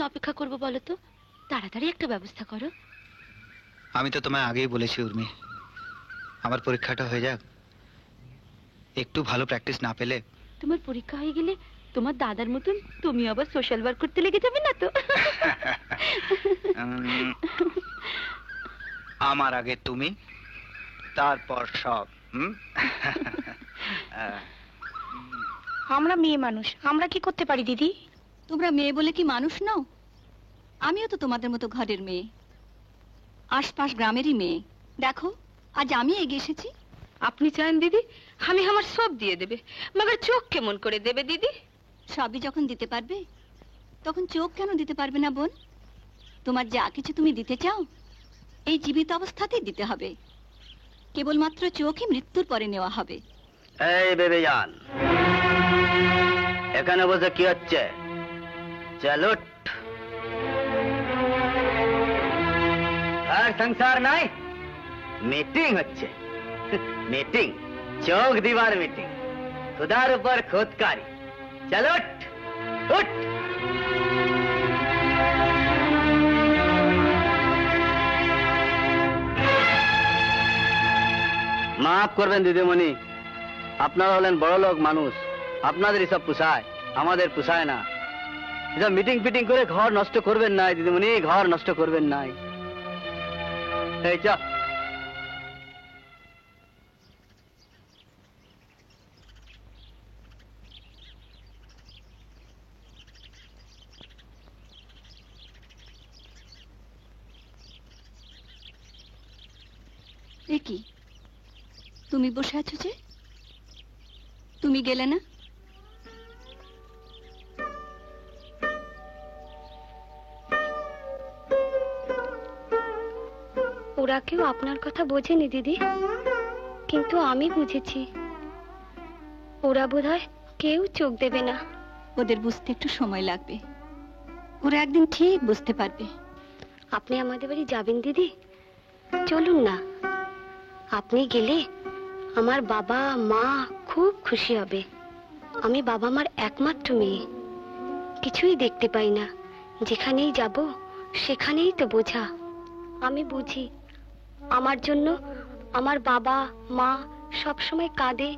অপেক্ষা করবো বলো তো? তাড়াতাড়ি একটা ব্যবস্থা করো। আমি তো তোমায় আগেই বলেছি উর্মি, আমার পরীক্ষাটা হয়ে যাক, একটু ভালো প্র্যাকটিস না পেলে। তোমার পরীক্ষা হয়ে গেলে তোমার দাদার মতন তুমি আবার সোশ্যাল ওয়ার্ক করতে লেগে যাবে না তো? আমার আগে তুমি, তারপর সব। আমরা মেয়ে মানুষ, আমরা কি করতে পারি দিদি? তোমরা মেয়ে বলে কি মানুষ নও? আমিও তো তোমাদের মতো ঘরের মেয়ে, আশপাশ গ্রামেরই মেয়ে। দেখো আজ আমি এগিয়ে এসেছি। আপনি চান দিদি আমি আমার সব দিয়ে দেবে, মগর চোখ কেমন করে দেবে দিদি? সবই যখন দিতে পারবে তখন চোখ কেন দিতে পারবে না বোন? তোমার যা কিছু তুমি দিতে চাও এই জীবিত অবস্থাতেই দিতে হবে, কেবলমাত্র চোখই মৃত্যুর পরে নেওয়া হবে। এই বেবি জান, এখানে বসে কি হচ্ছে? চলো, আর সংসার নাই, মিটিং হচ্ছে। মিটিং, চোখ দিবার মিটিং, খুদার উপর খুদকারি। চলো উঠ। মাফ করবেন দিদিমণি, আপনারা হলেন বড় লোক মানুষ, আপনাদের এসব পোষায়, আমাদের পোষায় না। এসব মিটিং ফিটিং করে ঘর নষ্ট করবেন নাই দিদিমণি, ঘর নষ্ট করবেন নাই। এই চ। এ কি তুমি বসে আছো যে? তুমি গেলে না? ওরা কেউ আপনার কথা বোঝেনি দিদি, কিন্তু আমি বুঝেছি। ওরা বোধহয় কেউ চোখ দেবে না। ওদের বুঝতে একটু সময় লাগবে, ওরা একদিন ঠিক বুঝতে পারবে। আপনি আমাদের বাড়ি যাবেন দিদি? চলুন না, আপনি গেলে আমার বাবা মা খুব খুশি হবে। আমি বাবা মার একমাত্র মেয়ে, কিছুই দেখতে পাই না, যেখানেই যাব সেখানেই তো বোঝা। আমি বুঝি, আমার জন্য আমার বাবা মা সব সময় কাঁদে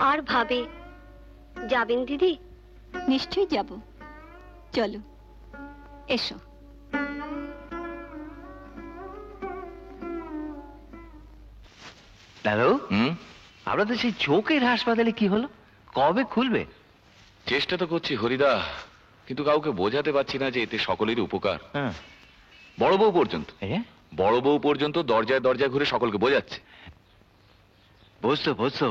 আর ভাবে। যাবেন দিদি? নিশ্চয়ই যাব, চলো এসো। দাদু, আপনাদের সেই চোখের হাসপাতালে কি হলো? কবে খুলবে? চেষ্টা তো করছি হরিদা, কিন্তু কাউকে বোঝাতে পারছি না যে এতে সকলেরই উপকার। বড় বউ পর্যন্ত দরজায় দরজায় ঘুরে সকলকে বোঝাচ্ছে। বুঝতো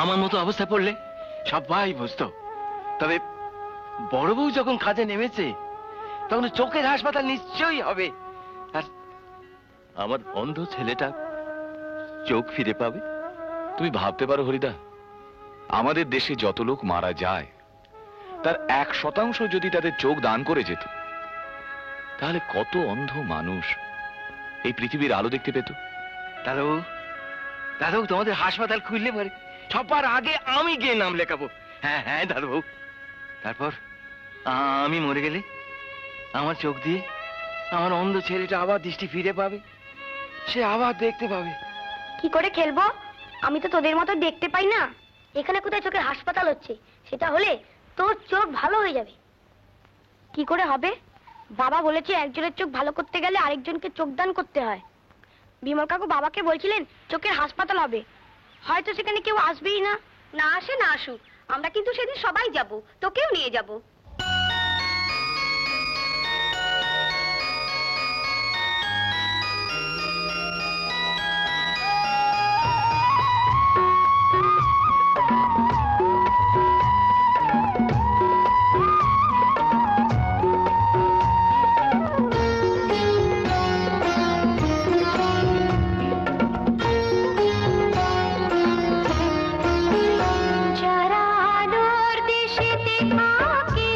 আমার মতো অবস্থা পড়লে সবাই বুঝতো। তবে বড় বউ যখন কাজে নেমেছে তখন চোখের হাসপাতাল নিশ্চয়ই হবে, আর আমার অন্ধ ছেলেটা চোখ ফিরে পাবে। তুমি ভাবতে পারো হরিদা, আমাদের দেশে যত লোক মারা যায় তার 1% যদি তাদের চোখ দান করে যেত, তাহলে কত অন্ধ মানুষ এই পৃথিবীর আলো দেখতে পেত। দাদু তোমাদের হাসপাতাল খুললে পরে সবার আগে আমি গিয়ে নাম লেখাবো। হ্যাঁ দাদু, তারপর আমি মরে গেলে আমার চোখ দিয়ে আমার অন্ধ ছেলেটা আবার দৃষ্টি ফিরে পাবে, সে আবার দেখতে পাবে। কি করে খেলবো? আমি তো তোদের মতো দেখতে পাই না। এখানে কোথায় চোখের হাসপাতাল হচ্ছে? সেটা হলে তোর চোখ ভালো হয়ে যাবে। কি করে হবে? বাবা বলেছে একজনের চোখ ভালো করতে গেলে আরেকজনকে চোখ দান করতে হয়। বিমল কাকু বাবাকে বলছিলেন চোখের হাসপাতাল হবে, হয়তো সেখানে কেউ আসবেই না। না আসে না আসুক, আমরা কিন্তু সেদিন সবাই যাব, তোকেও নিয়ে যাব। যারা আলোর দেশেতে থাকে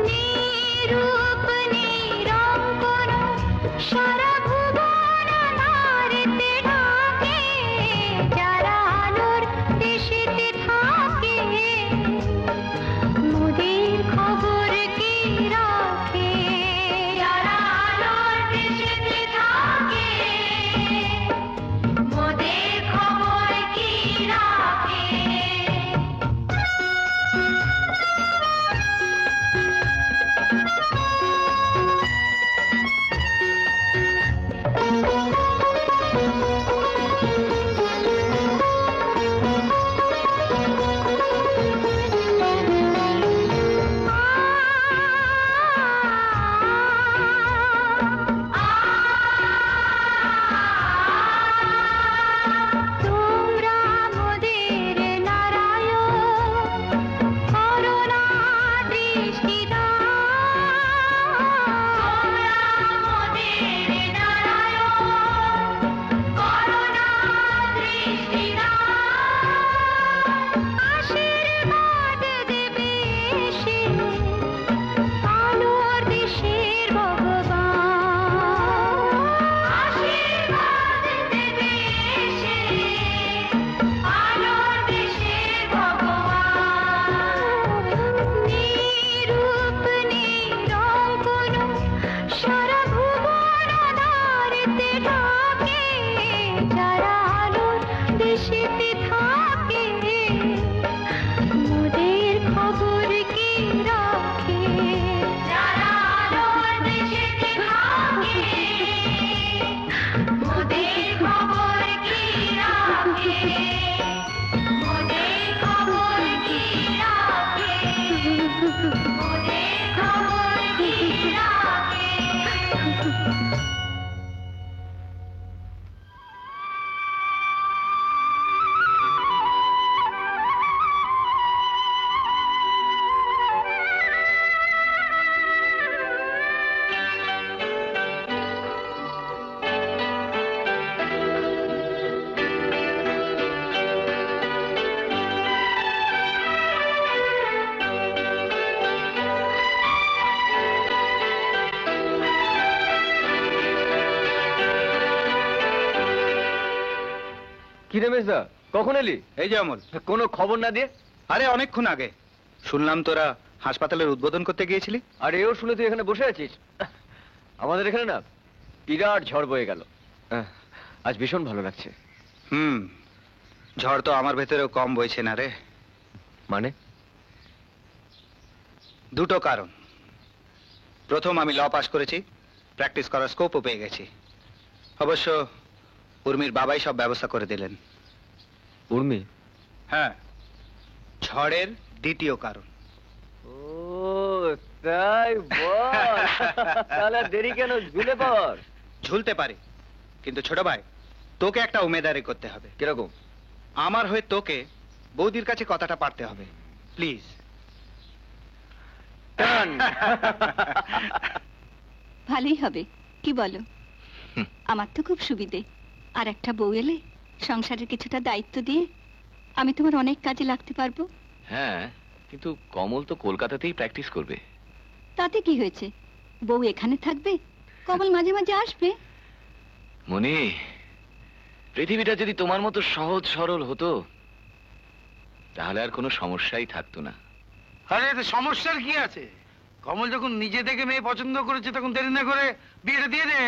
नीरू কি রমেশদা, কখন এলি? এই যে অমল। কোনো খবর না দিয়ে? আরে অনেকক্ষণ আগে। শুনলাম তোরা হাসপাতালের উদ্বোধন করতে গিয়েছিলি। আর এও শুনে তুই এখানে বসে আছিস? আমাদের এখানে না বিরাট ঝড় বয়ে গেল। আজ ভীষণ ভালো লাগছে। ঝড় তো আমার ভেতরেও কম বইছে না রে। মানে? দুটো কারণ। প্রথম, আমি ল পাস করেছি, প্র্যাকটিস করার স্কোপও পেয়ে গেছি। অবশ্য উর্মির বাবাই সব ব্যবস্থা করে দিলেন। উর্মি? হ্যাঁ, ঝড়ের দ্বিতীয় কারণ। ও তাই বল। তাহলে দেরি কেন, ঝুলে পড়। ঝুলতে পারি, কিন্তু ছোট ভাই তোকে একটা উমেদারি করতে হবে। কিরকম? আমার হয়ে তোকে বৌদির কাছে কথাটা পারতে হবে, প্লিজ। ভালোই হবে, কি বলো? আমার তো খুব সুবিধে। আর একটা বউ এলে সংসারের কিছুটা দায়িত্ব দিয়ে আমি তোমার অনেক কাজে লাগতে পারবো। হ্যাঁ, কিন্তু কমল তো কলকাতাতেই প্র্যাকটিস করবে। তাতে কি হয়েছে? বউ এখানে থাকবে, কমল মাঝে মাঝে আসবে। মনি, পৃথিবীটা যদি তোমার মতো সহজ সরল হতো তাহলে আর কোনো সমস্যাই থাকতো না। আরে এতে সমস্যার কি আছে? কমল যখন নিজে থেকে মেয়ে পছন্দ করেছে তখন দেরি না করে বিয়েটা দিয়ে দে।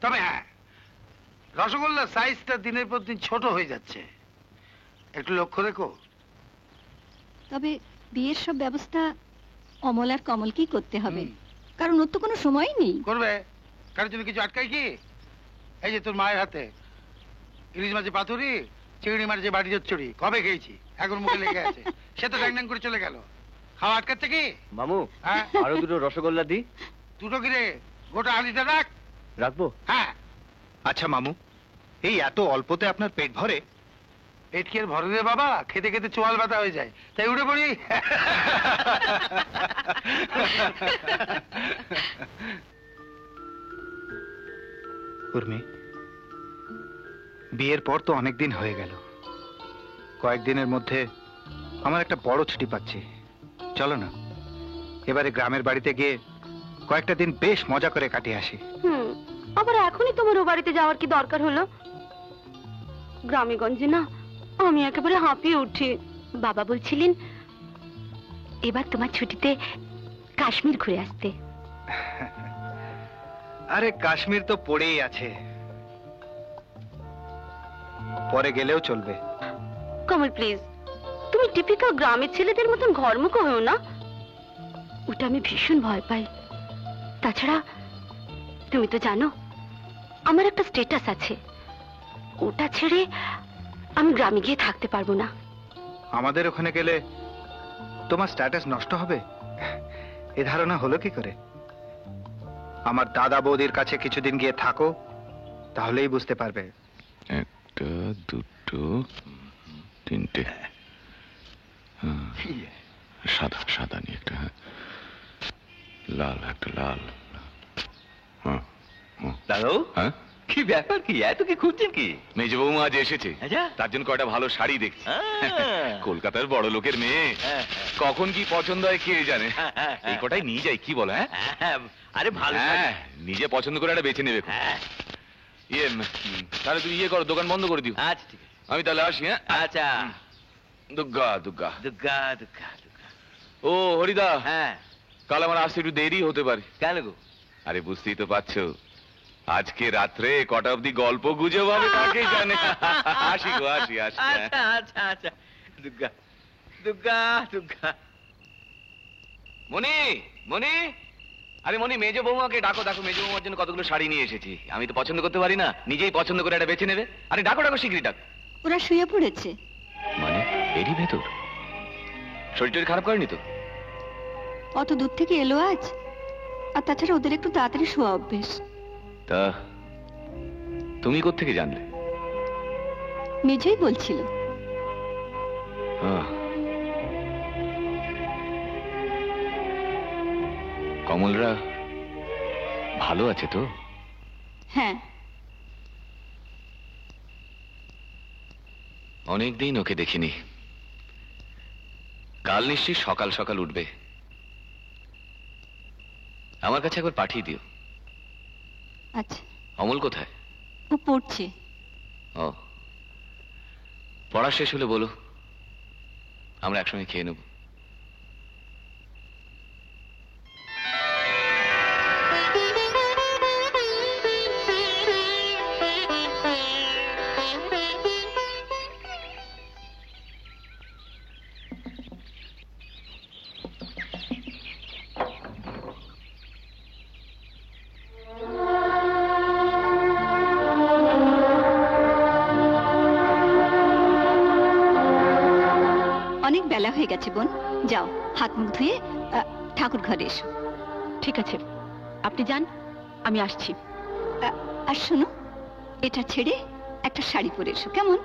তবে হ্যাঁ, রসগোল্লার সাইজটা দিনের পর দিন ছোট হয়ে যাচ্ছে, একটু লক্ষ্য রেখো। তবে বিয়ের সব ব্যবস্থা অমল আর কমলকেই করতে হবে, কারণ ওর তো কোনো সময়ই নেই। করবে? কারোর জন্য কিছু আটকায় কি? এই যে তোর মায়ের হাতে ইলিশ মাছের পাতুরি, চিংড়ি মাছের যে বাড়ি চচ্চড়ি কবে খেয়েছি, এখন মুখে লেগে আছে। সে তো ড্যাং ড্যাং করে চলে গেল। খাওয়া আটকাচ্ছে কি? মামু, আরো দুটো রসগোল্লা দি। দুটো কিরে? গোটা হালিটা রাখ। রাখবো? হ্যাঁ। আচ্ছা মামু, এই এত অল্পতে আপনার পেট ভরে? পেট কি আর ভরে রে বাবা, খেতে খেতে চোয়াল ব্যথা হয়ে যায়, তাই উঠে পড়ি। উর্মি, বিয়ের পর তো অনেক দিন হয়ে গেল। কয়েকদিনের মধ্যে আমার একটা বড় ছুটি পাচ্ছি। চলো না এবারে গ্রামের বাড়িতে গিয়ে কয়েকটা দিন বেশ মজা করে কাটিয়ে আসি। আবার এখনই তোমার ও বাড়িতে যাওয়ার কি দরকার হলো? গ্রামে গঞ্জে না আমি একেবারে হাঁপিয়ে উঠি। বাবা বলছিলেন এবার তোমার ছুটিতে কাশ্মীর ঘুরে আসতে। আরে কাশ্মীর তো পড়েই আছে, পরে গেলেও চলবে। কমল প্লিজ, তুমি টিপিক্যাল গ্রামের ছেলেদের মতন ঘরমুখো হও না, ওটা আমি ভীষণ ভয় পাই। তাছাড়া তুমি তো জানো আমার একটা স্ট্যাটাস আছে, ওটা ছেড়ে আমি গ্রামে গিয়ে থাকতে পারবো না। আমাদের ওখানে গেলে তোমার স্ট্যাটাস নষ্ট হবে এ ধারণা হলো কি করে? আমার দাদা বৌদির কাছে কিছুদিন গিয়ে থাকো, তাহলেই বুঝতে পারবে। একটা, দুটো, তিনটে। সাদা সাদা নিয়ে একটা, লাল একটা, লাল। দাদু, হ্যাঁ কি ব্যাপার, কি এত কি খুঁজছেন কি? মেজ বৌমা আজ এসেছে, তার জন্য কয়টা ভালো শাড়ি দেখছি। কলকাতার বড় লোকের মেয়ে, কখন কি পছন্দ হয় কে জানে। এই কটাই নিয়ে যাই, কি বলো? হ্যাঁ, আরে ভালো, হ্যাঁ, নিজে পছন্দ করে একটা বেছে নেবে। ইয়ে, তাহলে তুই ইয়ে করো, দোকান বন্ধ করে দিও। আচ্ছা ঠিক আছে, আমি তাহলে আসি। হ্যাঁ, আচ্ছা। দুর্গা দুর্গা দুর্গা দুর্গা দুর্গা। ও হরিদা, হ্যাঁ কাল আমার আসতে একটু দেরি হতে পারে। কেন গো? আরে বুঝতেই তো পারছো, আজকে রাত্রে কটা অব্দি গল্প গুজব হবে তাকেই জানে। আসি গো, আসি আসি। আচ্ছা আচ্ছা আচ্ছা। দুর্গা দুর্গা দুর্গা। মনি, মনি, আরে মনি, মেজ বৌমাকে ডাকো, দেখো মেজ বৌমার জন্য কতগুলো শাড়ি নিয়ে এসেছি। আমি তো পছন্দ করতে পারি না, নিজেই পছন্দ করে একটা বেছে নেবে। আরে ডাকো ডাকো, শীঘ্রই ডাক। ওরা শুয়ে পড়েছে। মানে এরই ভেতর? শরীর টরীর খারাপ করেনি তো? অত দূর থেকে এলো আজ, আর তাছাড়া ওদের একটু তাড়াতাড়ি শোয়া অভ্যেস। তা তুমি কোত্থেকে জানলে? মেজই বলছিল। কমলরা ভালো আছে তো? হ্যাঁ। অনেকদিন ওকে দেখিনি। কাল নিশ্চয়ই সকাল সকাল উঠবে। আমার কাছে একবার পাঠিয়ে দিও। আচ্ছা। অমল কোথায়? ও পড়ছে। ও, পড়া শেষ হলে বলো, আমরা একসঙ্গে খেয়ে নেব। অনেক বেলা হয়ে গেছে বোন, যাও হাত মুখ ধুয়ে ঠাকুর ঘরে এসো। ঠিক আছে, আপনি যান, আমি আসছি। আর শোনো, এটা ছেড়ে একটা শাড়ি পরে এসো, কেমন?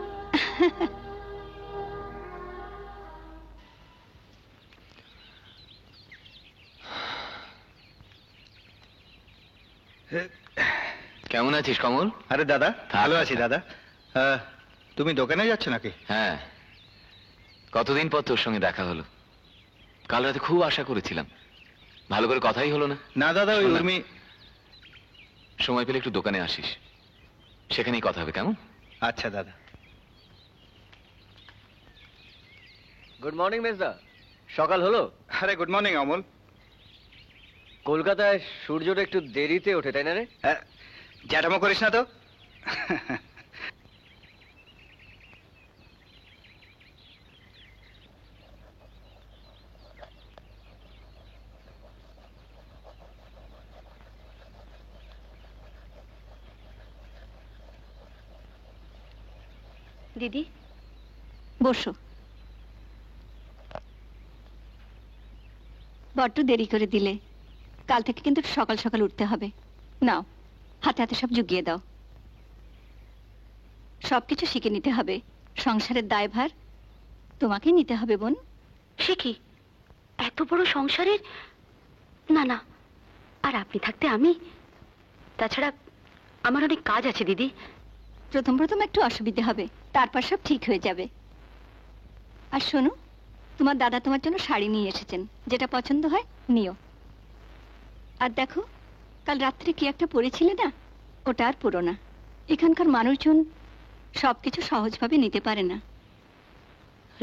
কেমন আছিস কমল? আরে দাদা, ভালো আছি দাদা। তুমি দোকানে যাচ্ছ নাকি? হ্যাঁ, কতদিন পর তোর সঙ্গে দেখা হলো। কাল রাতে খুব আশা করেছিলাম, ভালো করে কথাই হলো না। না দাদা, ওই উর্মি। সময় পেলে একটু দোকানে আসিস, সেখানেই কথা হবে, কেমন? আচ্ছা দাদা। গুড মর্নিং মেজদা, সকাল হলো? আরে গুড মর্নিং অমল। কলকাতায় সূর্যটা একটু দেরিতে ওঠে, তাই না রে? জ্যাঠামো করিস না তো। দিদি বসো। বড্ড দেরি করে দিলে, কাল থেকে কিন্তু সকাল সকাল উঠতে হবে। নাও, হাতে হাতে সব জুগিয়ে দাও। সবকিছু শিখে নিতে হবে, সংসারের দায়ভার তোমাকেই নিতে হবে বোন। সে কি, এত বড় সংসারের? না না, আর আপনি থাকতে আমি। তাছাড়া আমার অনেক কাজ আছে দিদি। প্রথম প্রথম একটু অসুবিধে হবে, তারপর সব ঠিক হয়ে যাবে। আর শোনো, তোমার দাদা তোমার জন্য শাড়ি নিয়ে এসেছেন, যেটা পছন্দ হয় নিও। আর দেখো, কাল রাত্রে কি একটা পরেছিলে না, ওটা আর পুরো না। এখানকার মানুষজন সবকিছু সহজভাবে নিতে পারে না।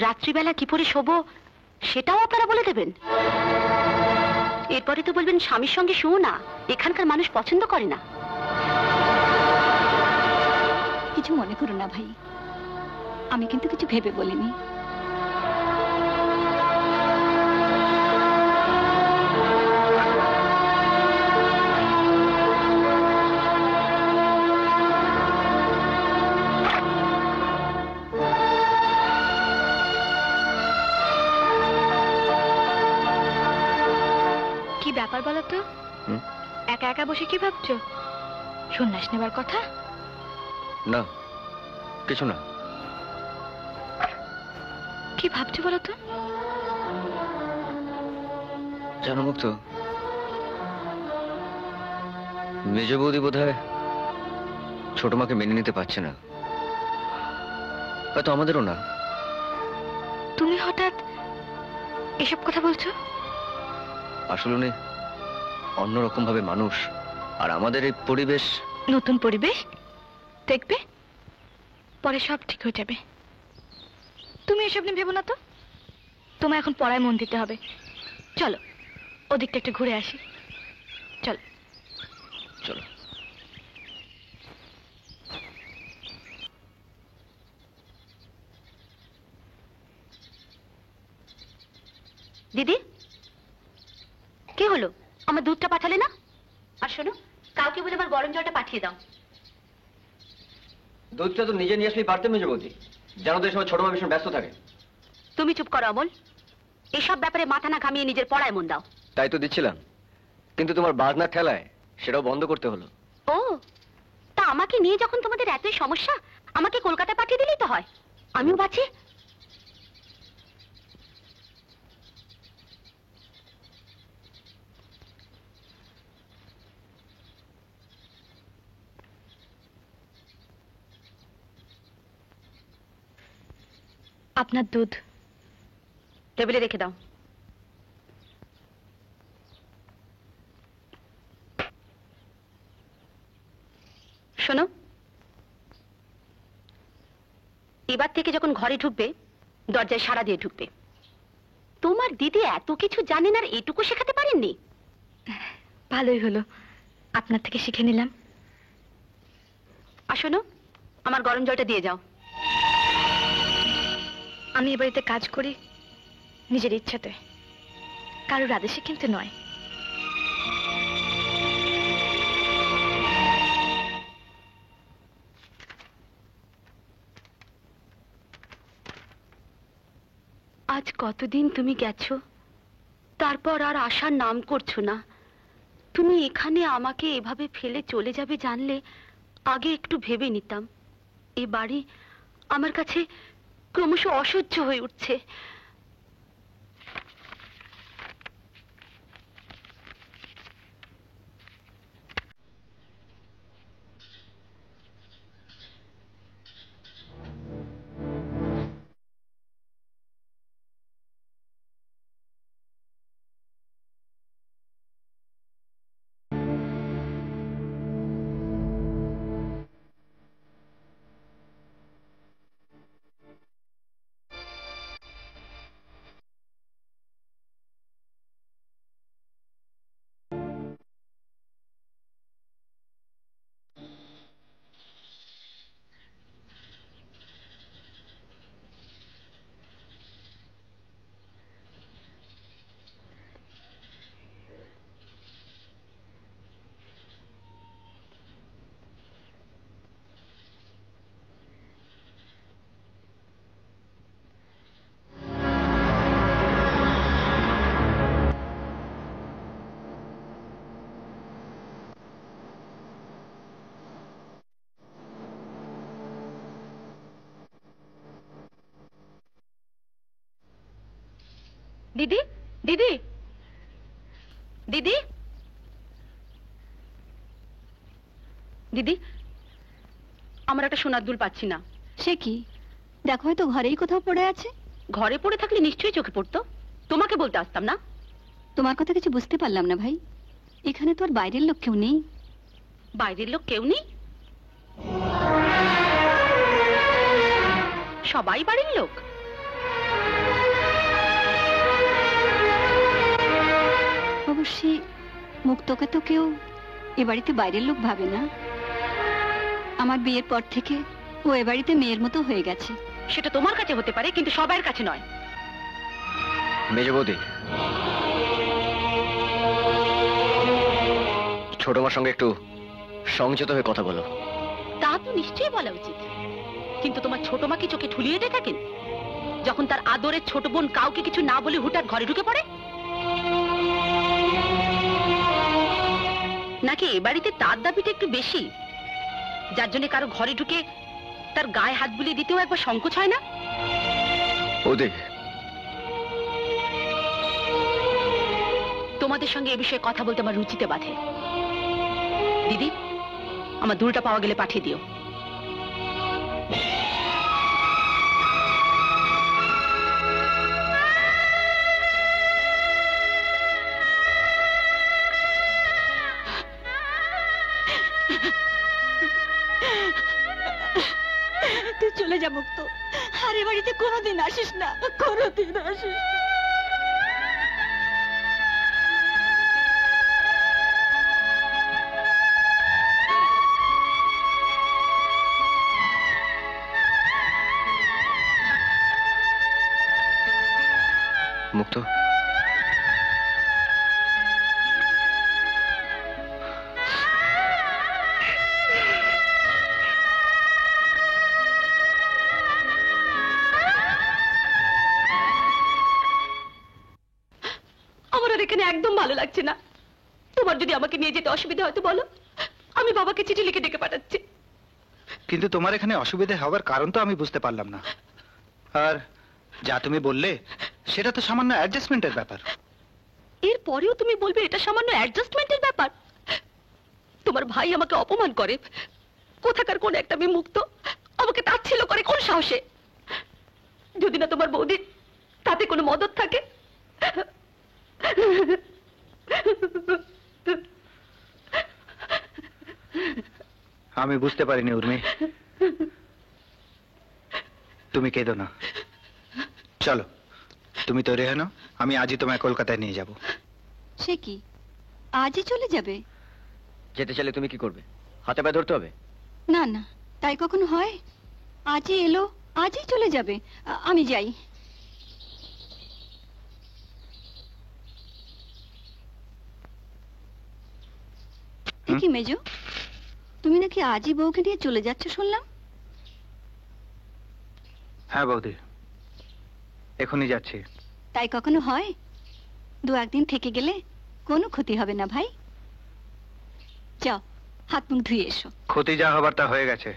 রাত্রিবেলা কি পরে শোবো সেটাও আপনারা বলে দেবেন? এরপরে তো বলবেন স্বামীর সঙ্গে শুও না, এখানকার মানুষ পছন্দ করে না। কিছু মনে করো না ভাই, আমি কিন্তু কিছু ভেবে বলিনি। কি ব্যাপার বলো তো? একা একা বসে কি ভাবছো? সন্ন্যাস নেবার কথা? না, কিছু না। কি ভাবছো বলো তো? জানো মুক্ত, মেজ বৌদি বোধহয় ছোট মাকে মেনে নিতে পারছে না, হয়তো আমাদেরও না। তুমি হঠাৎ এসব কথা বলছো? আসলে উনি অন্যরকম ভাবে মানুষ, আর আমাদের এই পরিবেশ। নতুন পরিবেশ দেখবে, পরে সব ঠিক হয়ে যাবে। তুমি এসব নিয়ে ভেবো না তো। তোমায় এখন পড়ায় মন দিতে হবে। চলো ওদিকটা একটু ঘুরে আসি, চলো। চলো। দিদি, কি হলো? আমার দুধটা পাঠালে না? আর শোনো, কাউকে বলে আমার গরম জলটা পাঠিয়ে দাও। দুধটা তো নিজে নিয়ে আসলেই পারতেন মেজ বৌদি, জানো তো এই সময় ছোট মা ভীষণ ব্যস্ত থাকে। তুমি চুপ করো অমল, এসব ব্যাপারে মাথা না ঘামিয়ে নিজের পড়ায় মন দাও। তাই তো দিচ্ছিলাম, কিন্তু তোমার বাজনার ঠেলায় সেটাও বন্ধ করতে হলো। ও, তা আমাকে নিয়ে যখন তোমাদের এতই সমস্যা, আমাকে কলকাতা পাঠিয়ে দিলেই তো হয়, আমিও বাঁচি। আপনার দুধ টেবিলে রেখে দাও। শোনো, এবার থেকে যখন ঘরে ঢুকবে দরজায় সাড়া দিয়ে ঢুকবে। তোমার দিদি এত কিছু জানেন আর এটুকু শেখাতে পারেননি? ভালোই হলো, আপনার থেকে শিখে নিলাম। আর শোনো, আমার গরম জলটা দিয়ে যাও। আমি এ বাড়িতে কাজ করি নিজের ইচ্ছাতে, কারোর আদেশে কিন্তু নয়। আজ কতদিন তুমি গেছো, তারপর আর আসার নাম করছো না। তুমি এখানে আমাকে এভাবে ফেলে চলে যাবে জানলে আগে একটু ভেবে নিতাম। এ বাড়ি আমার কাছে ক্রমশ অসহ্য হয়ে উঠছে। দিদি, দিদি, দিদি, দিদি, আমার একটা সোনার দুল পাচ্ছি না। সে কি? দেখো, হয়তো ঘরেই কোথাও পড়ে আছে। ঘরে পড়ে থাকলে নিশ্চয়ই চোখে পড়তো, তোমাকে বলতে আসতাম না। তোমার কথা কিছু বুঝতে পারলাম না ভাই। এখানে তো আর বাইরের লোক কেউ নেই। বাইরের লোক কেউ নেই? সবাই বাড়ির লোক? অবশ্যই মুক্তকে তো কেউ এ বাড়িতে বাইরের লোক ভাবে না। আমার বিয়ের পর থেকে ও এ বাড়িতে মেয়ের মতো হয়ে গেছে। সেটা তোমার কাছে হতে পারে, কিন্তু সবার কাছে নয়। মেজ বৌদি, ছোট মার সঙ্গে একটু সংযত হয়ে কথা বলো। তা তো নিশ্চয়ই বলা উচিত, কিন্তু তোমার ছোট মা কি চোখে ঠুলিয়ে দিয়ে থাকেন যখন তার আদরের ছোট বোন কাউকে কিছু না বলে হুটার ঘরে ঢুকে পড়ে? নাকি এ বাড়িতে তার দাবিটা একটু বেশি, যার জন্য কারো ঘরে ঢুকে তার গায়ে হাত বুলিয়ে দিতেও একবার সংকোচ হয় না? বৌদি, তোমাদের সঙ্গে এ বিষয়ে কথা বলতে আমার রুচিতে বাধে। দিদি, আমার দুলটা পাওয়া গেলে পাঠিয়ে দিও। তুই চলে যা মুক্ত, আর এ বাড়িতে কোনোদিন আসিস না, কোনোদিন আসিস না। মুক্ত, আমার আর এখানে একদম ভালো লাগছে না। তোমার যদি আমাকে নিয়ে যেতে অসুবিধা হয় তো বলো, আমি বাবাকে চিঠি লিখে ডেকে পাঠাচ্ছি। কিন্তু তোমার এখানে অসুবিধা হওয়ার কারণ তো আমি বুঝতে পারলাম না। আর যা তুমি বললে সেটা তো সামান্য অ্যাডজাস্টমেন্টের ব্যাপার। এর পরেও তুমি বলবে এটা সামান্য অ্যাডজাস্টমেন্টের ব্যাপার? তোমার ভাই আমাকে অপমান করে, কোথাকার কোন একটা মেয়ে মুক্ত আমাকে তাচ্ছিল্য করে কোন সাহসে? যদি না তোমার বৌদির তাতে কোনো মদত থাকে। আমি বুঝতে পারিনি উর্মি। তুমি কেঁদো না, চলো তুমি তৈরি হয়ে নাও, আমি আজই তোমায় কলকাতায় নিয়ে যাব। সে কি আজই চলে যাবে? যেতে চাইলে তুমি কি করবে? হাতে পায়ে ধরতে হবে? না না, তাই কখনো হয়? আজই এলো, আজই চলে যাবে। আমি যাই। কি মেজো, তুমি নাকি আজই বউকে নিয়ে চলে যাচ্ছ শুনলাম? হ্যাঁ বৌদি, এখনই যাচ্ছি। তাই কখনো হয়? দু একদিন থেকে গেলে কোনো ক্ষতি হবে না ভাই। যাও, হাত মুখ ধুয়ে এসো। ক্ষতি যা হবার তা হয়ে গেছে,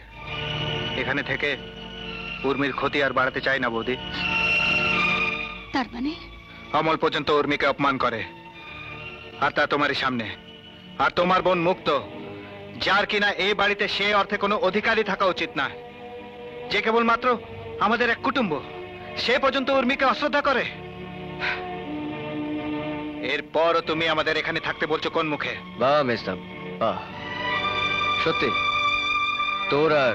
এখানে থেকে উর্মির ক্ষতি আর বাড়াতে চাই না বৌদি। তার মানে? অমল পর্যন্ত উর্মিকে অপমান করে, আর তা তোমারই সামনে। আর তোমার বোন মুক্ত, যার কিনা এই বাড়িতে সে অর্থে কোনো অধিকারই থাকা উচিত না, যে কেবলমাত্র আমাদের এক কুটুম্ব, সে পর্যন্ত উর্মিকে অশ্রদ্ধা করে। এরপরও তুমি আমাদের এখানে থাকতে বলছো কোন মুখে? বাহ মেজদাম, বাহ। সত্যি তোর আর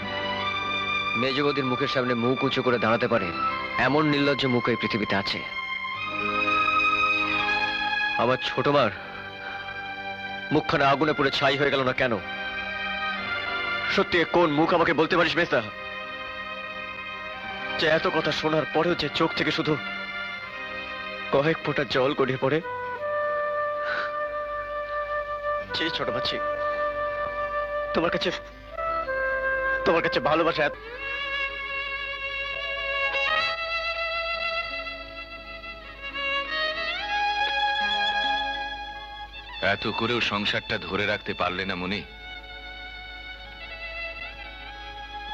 মেজবদির মুখের সামনে মুখ উঁচু করে দাঁড়াতে পারে এমন নির্লজ্জ মুখ এই পৃথিবীতে আছে? আমার ছোট মার মুখখানা আগুনে পুড়ে ছাই হয়ে গেল না কেন? সত্যি কোন মুখ আমাকে বলতে পারিস মেজদা? যে এত কথা শোনার পরেও যে চোখ থেকে শুধু কয়েক ফোঁটা জল গড়িয়ে পড়ে। ছোট বাচ্চি, তোমার কাছে ভালোবাসা এত করেও সংসারটা ধরে রাখতে পারলে না মনি?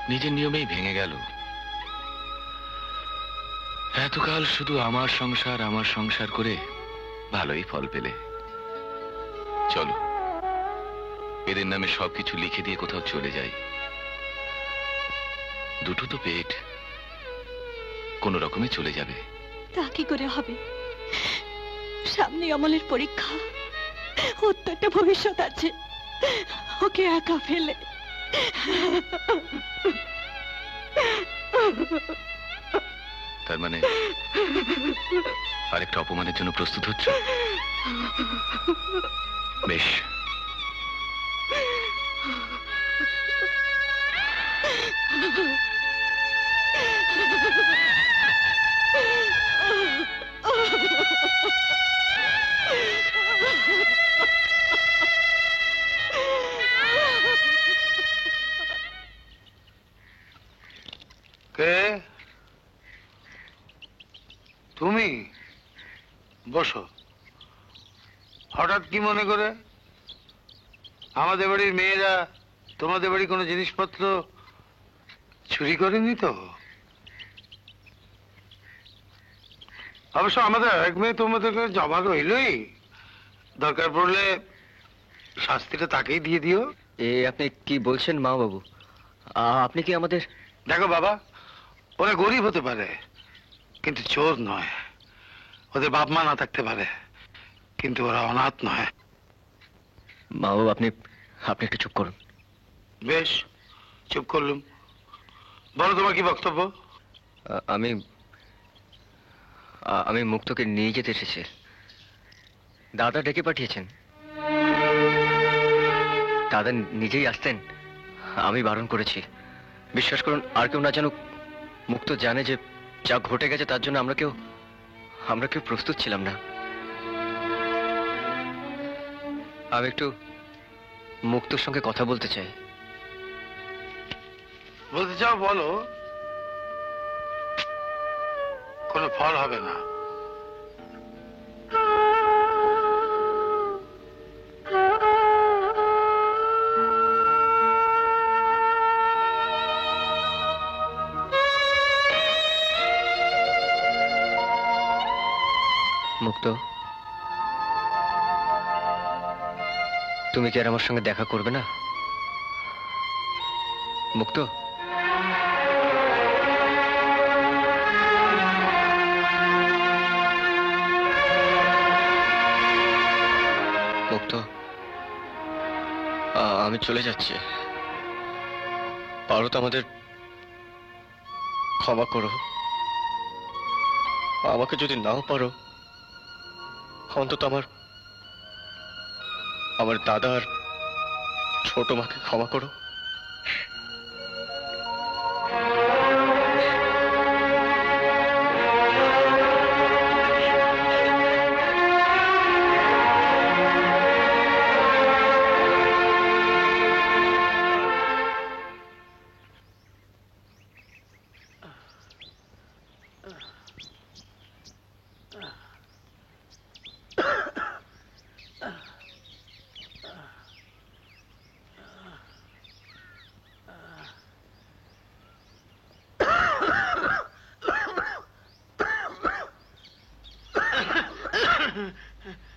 নিজের নিয়মেই ভেঙে গেল। এতকাল শুধু আমার সংসার করে ভালোই ফল পেলে। চলো এদের নামে সবকিছু লিখে দিয়ে কোথাও চলে যাই। দুটো তো পেট, কোন রকমে চলে যাবে। তা কি করে হবে? সামনে অমলের পরীক্ষা, ওর তো একটা ভবিষ্যৎ আছে। ওকে একা ফেলে তার মানে আরেকটা অপমানের জন্য প্রস্তুত হচ্ছ? বেশ, কে তুমি? বসো। হঠাৎ কি মনে করে? আমাদের বাড়ির মেয়েরা তোমাদের বাড়ি কোনো জিনিসপত্র চুরি করেনি তো? অবশ্য আমাদের এক মেয়ে তোমাদের কাছে জমা রইলই, দরকার পড়লে শাস্তিটা তাকেই দিয়ে দিও। আপনি কি বলছেন মা বাবু? আপনি কি আমাদের... দেখো বাবা, ওরা গরিব হতে পারে কিন্তু চোর নয়। ওদের বাপ মা না থাকতে পারে কিন্তু ওরা অনাথ নয়। মা বাবু, আপনি একটু চুপ করুন। বেশ, চুপ করলুম। বলো তোমার কি বক্তব্য? আমি মুক্তকে নিয়ে যেতে এসেছি। দাদা ডেকে পাঠিয়েছেন। দাদা নিজেই আসতেন, আমি বারণ করেছি। বিশ্বাস করুন, আর কেউ না জানুক। মুক্ত জানে যে যা ঘটে গেছে তার জন্য আমরা কেউ প্রস্তুত ছিলাম না। আমি একটু মুক্তর সঙ্গে কথা বলতে চাই। বলতে চাও বলো, কোনো ফল হবে না। মুক্ত, তুমি কি আর আমার সঙ্গে দেখা করবে না? মুক্ত, মুক্ত, আমি চলে যাচ্ছি। পারো তো আমাদের ক্ষমা করো। আমাকে যদি নাও পারো, অন্তত আমার দাদা আর ছোট মাকে ক্ষমা করো।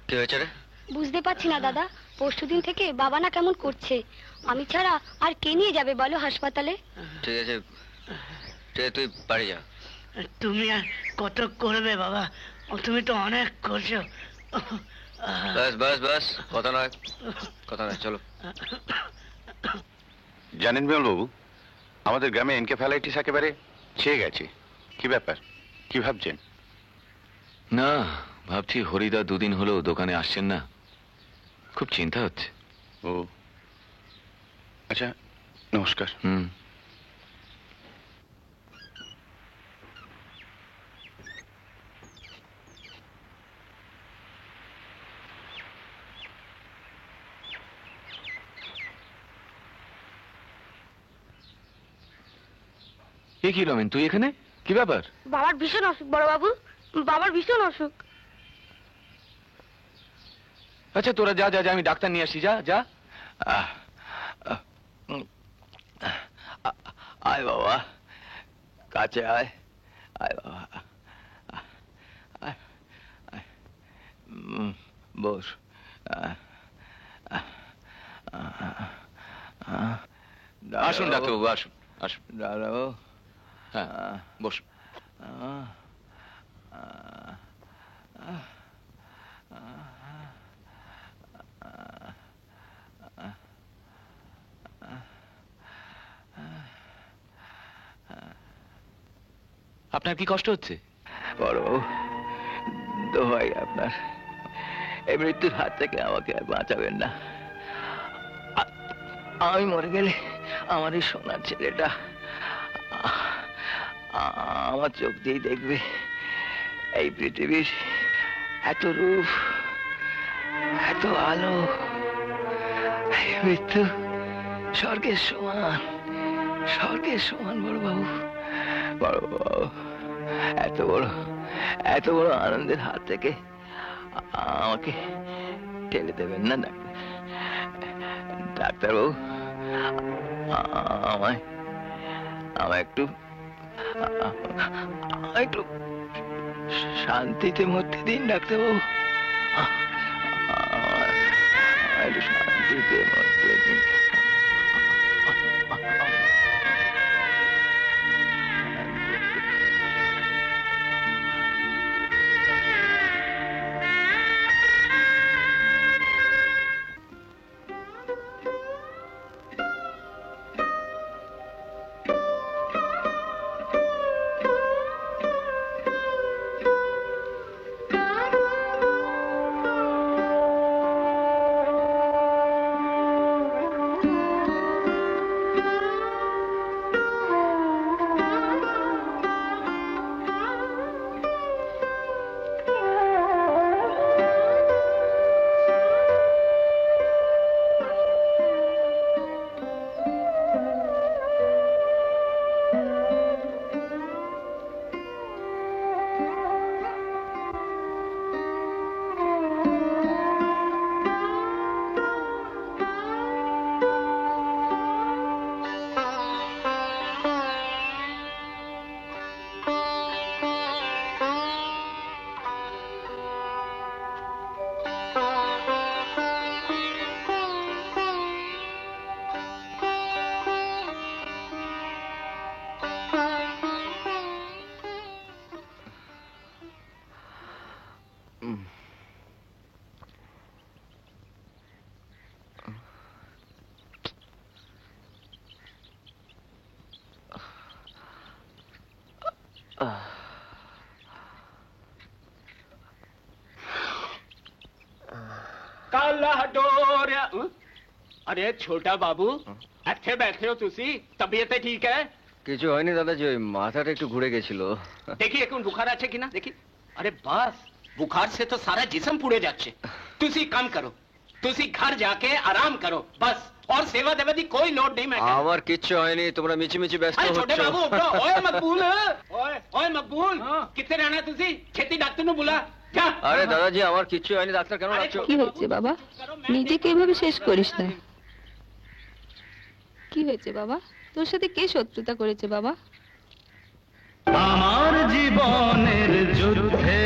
কি হয়েছে রে? বুঝতে পারছি না দাদা, পরশুদিন থেকে বাবা না কেমন করছে। আমি ছাড়া আর কে নিয়ে যাবে বলো হাসপাতালে? ঠিক আছে, তুই বাড়ি যা। তুমি আর কত করবে বাবা, তুমি তো অনেক করছো। বাস বাস বাস, কথা নয় চলো। জানেন বিমল বাবু, আমাদের গ্রামে এনকেফ্যালাইটিস একেবারে ছেয়ে গেছে। কি ব্যাপার, কি ভাবছেন? না, ভাবছি হরিদা দুদিন হলো দোকানে আসছেন না, খুব চিন্তা হচ্ছে। ও আচ্ছা, নমস্কার। এ কি রমেন, তুই এখানে? কি ব্যাপার? বাবার ভীষণ অসুখ বড় বাবু, বাবার ভীষণ অসুখ। আচ্ছা তোরা যা যা, আমি ডাক্তার নিয়ে আসি। যা যা। আয় বাবা, কাছে আয়। আয় বাবা, বস। আসুন ডাক্তারবাবু, আসুন আসুন। দাঁড়াও। হ্যাঁ বসুন। আপনার কি কষ্ট হচ্ছে? বড়বাবু, দোহাই আপনার, এই মৃত্যুর হাত থেকে আমাকে আর বাঁচাবেন না। আমি মরে গেলে আমার এই সোনার ছেলেটা আমার চোখ দিয়ে দেখবে এই পৃথিবীর এত রূপ, এত আলো। মৃত্যু স্বর্গের সমান, স্বর্গের সমান। বড়বাবু, বড়বাবু, এত বড় আনন্দের হাত থেকে আমাকে ঠেলে দেবেন না ডাক্তারবাবু। আমায় একটু শান্তিতে মরতে দিন ডাক্তারবাবু, একটু শান্তিতে মরতে দিন। अरे छोटा बाबू अच्छे बैठे हो तुसी तबीयत ठीक है কিছু হয়নি দাদাজি, ওই মাথাটা একটু ঘুরে গেছিল। देखिए कौन बुखार আছে কিনা देखिए। अरे बस बुखार से तो सारा जिस्म पुड़े जाच्छे। तुसी काम करो, तुसी घर जाके आराम करो बस, और सेवा देवा दी कोई लोड नहीं। मैं আমার কিচ্ছু হয়নি, তোমরা মিছিমিছি ব্যস্ত अरे छोटे হচ্ছ। बाबू उठो। ओए मकबूल, ओए ओए मकबूल कितने रहना तुसी? छेती डॉक्टर नु बुला जा। আরে দাদাজি আমার কিচ্ছু হয়নি, ডাক্তার কেন ডাকছো? কি হয়েছে বাবা? নিজেকে এভাবে শেষ করিস না। কি হয়েছে বাবা? তোর সাথে কে শত্রুতা করেছে বাবা? আমার জীবনের যুদ্ধে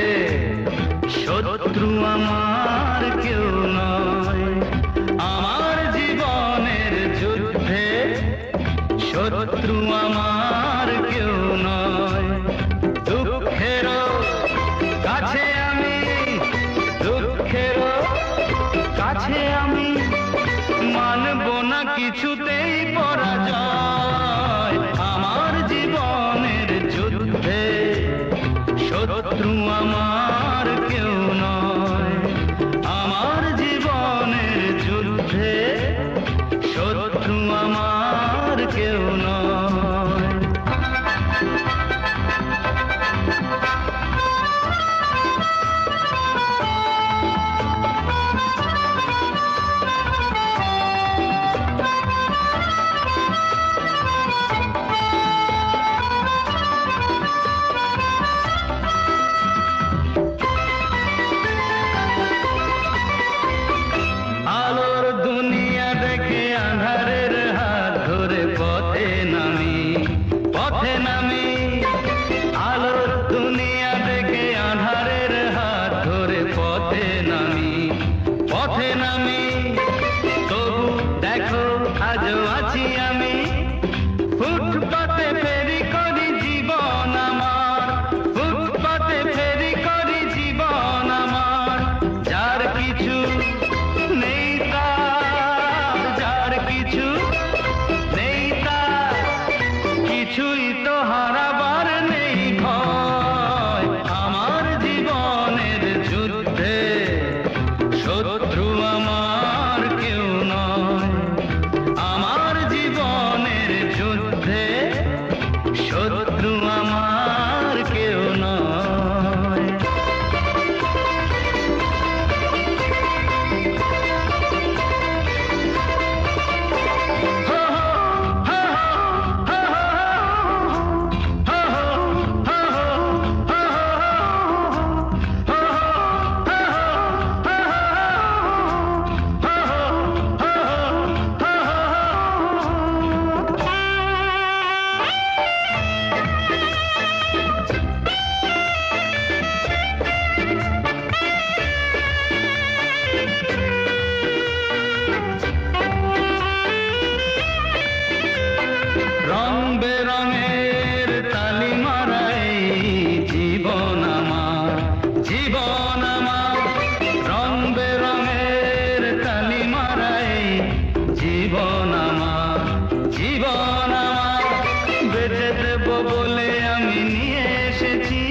শত্রু আমার কেউ নয়। আমার জীবনের যুদ্ধে শত্রু আমার কেউ নয়। দুঃখের কাছে আমি, দুঃখের কাছে আমি মানব না কিছুতেই পরাজয়। আমার জীবনের যুদ্ধে শত্রু আমার কেউ নয়। আমার জীবনের যুদ্ধে শত্রু আমার কেউ নয়। আলোর দুনিয়া দেখে আঁধারের হাত ধরে পথে নামি, পথে নামি। আলোর দুনিয়া দেখে আঁধারের হাত ধরে পথে নামি, পথে নামি। তবু দেখো আজও আছি আমি, ফুটপাতে ফেরি করি জীবন আমার, ফুটপাতে ফেরি করি জীবন আমার। যার কিছু নেই তার, যার কিছু নেই তার, কিছুই তো হারাবার নেই ভয়। আমার জীবনের যুদ্ধে শত্রু আমার কেউ নয়। আমার জীবনের যুদ্ধে শত্রু আমার কেউ নয়। রং বেরঙের তালি মারাই জীবন আমার, জীবন আমার। রং বেরঙের তালি মারাই জীবন আমার, জীবন আমার। বেঁচে দেব বলে আমি নিয়ে এসেছি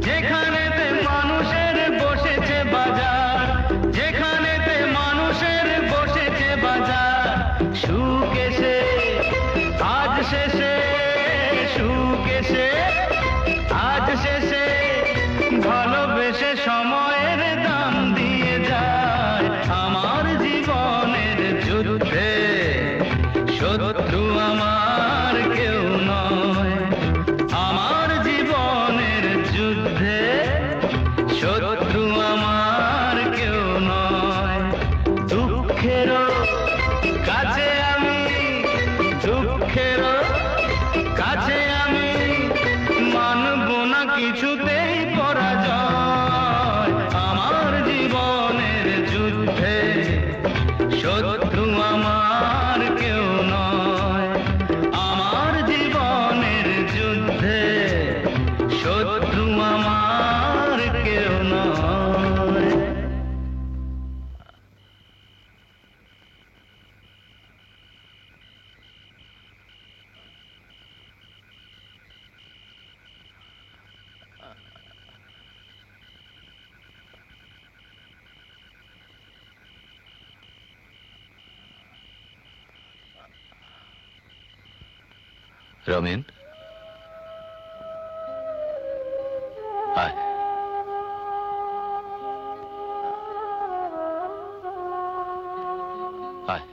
যেখানেতে মানুষের বসেছে বাজার, যেখানেতে মানুষের বসেছে বাজার। সুখ এসে আজ শেষে, সুখ এসে আজ শেষে, ভালোবেসে সময়ের দাম দিয়ে যায়। আমার জীবনের যুদ্ধে শত্রু আমার কেউ নয়। আমার জীবনের যুদ্ধে শত্রু আমার কেউ নয়। দুঃখের কাছে আমি, দুঃখের কাছে আমি মানব না কিছুতেই পরাজয়। আমার জীবনের যুদ্ধে শত্রু আমার কেউ নয়। রমেন, আয়। আয়।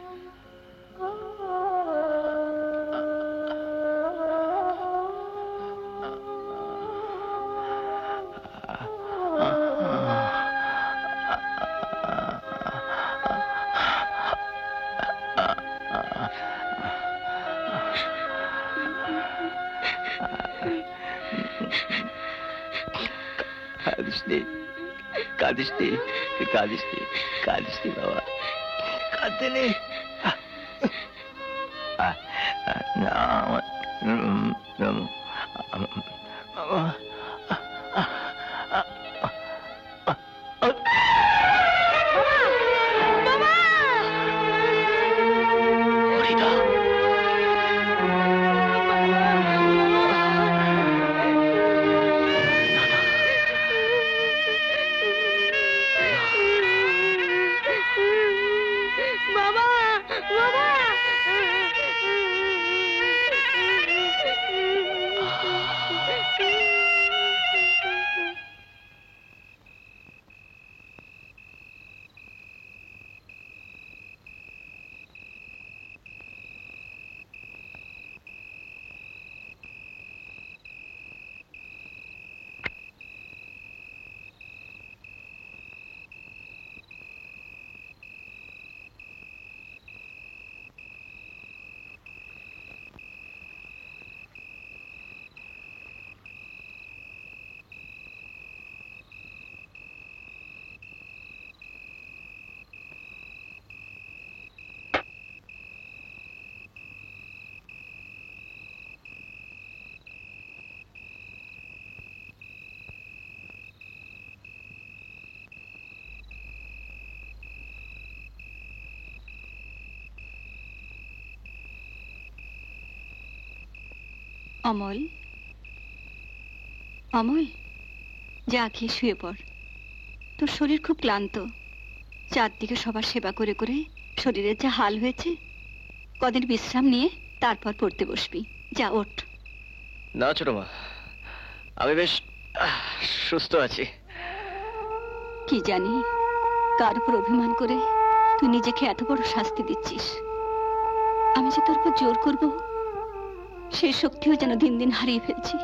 কাঁদিস নি, কাঁদিস নি, কাঁদিস নি বাবা, কাঁদতে নেই। অমল, অমল, যা খেয়ে শুয়ে পড়। তোর শরীর খুব ক্লান্ত, চারদিকে সবার সেবা করে করে শরীরের যা হাল হয়েছে, কদিন বিশ্রাম নিয়ে তারপর পড়তে বসবি। যা, ওঠ। না ছোট মা, আমি বেশ সুস্থ আছি। কি জানি কার উপর অভিমান করে তুই নিজেকে এত বড় শাস্তি দিচ্ছিস। আমি যে তোর উপর জোর করবো সেই শক্তিও যেন দিন দিন হারিয়ে ফেলছি।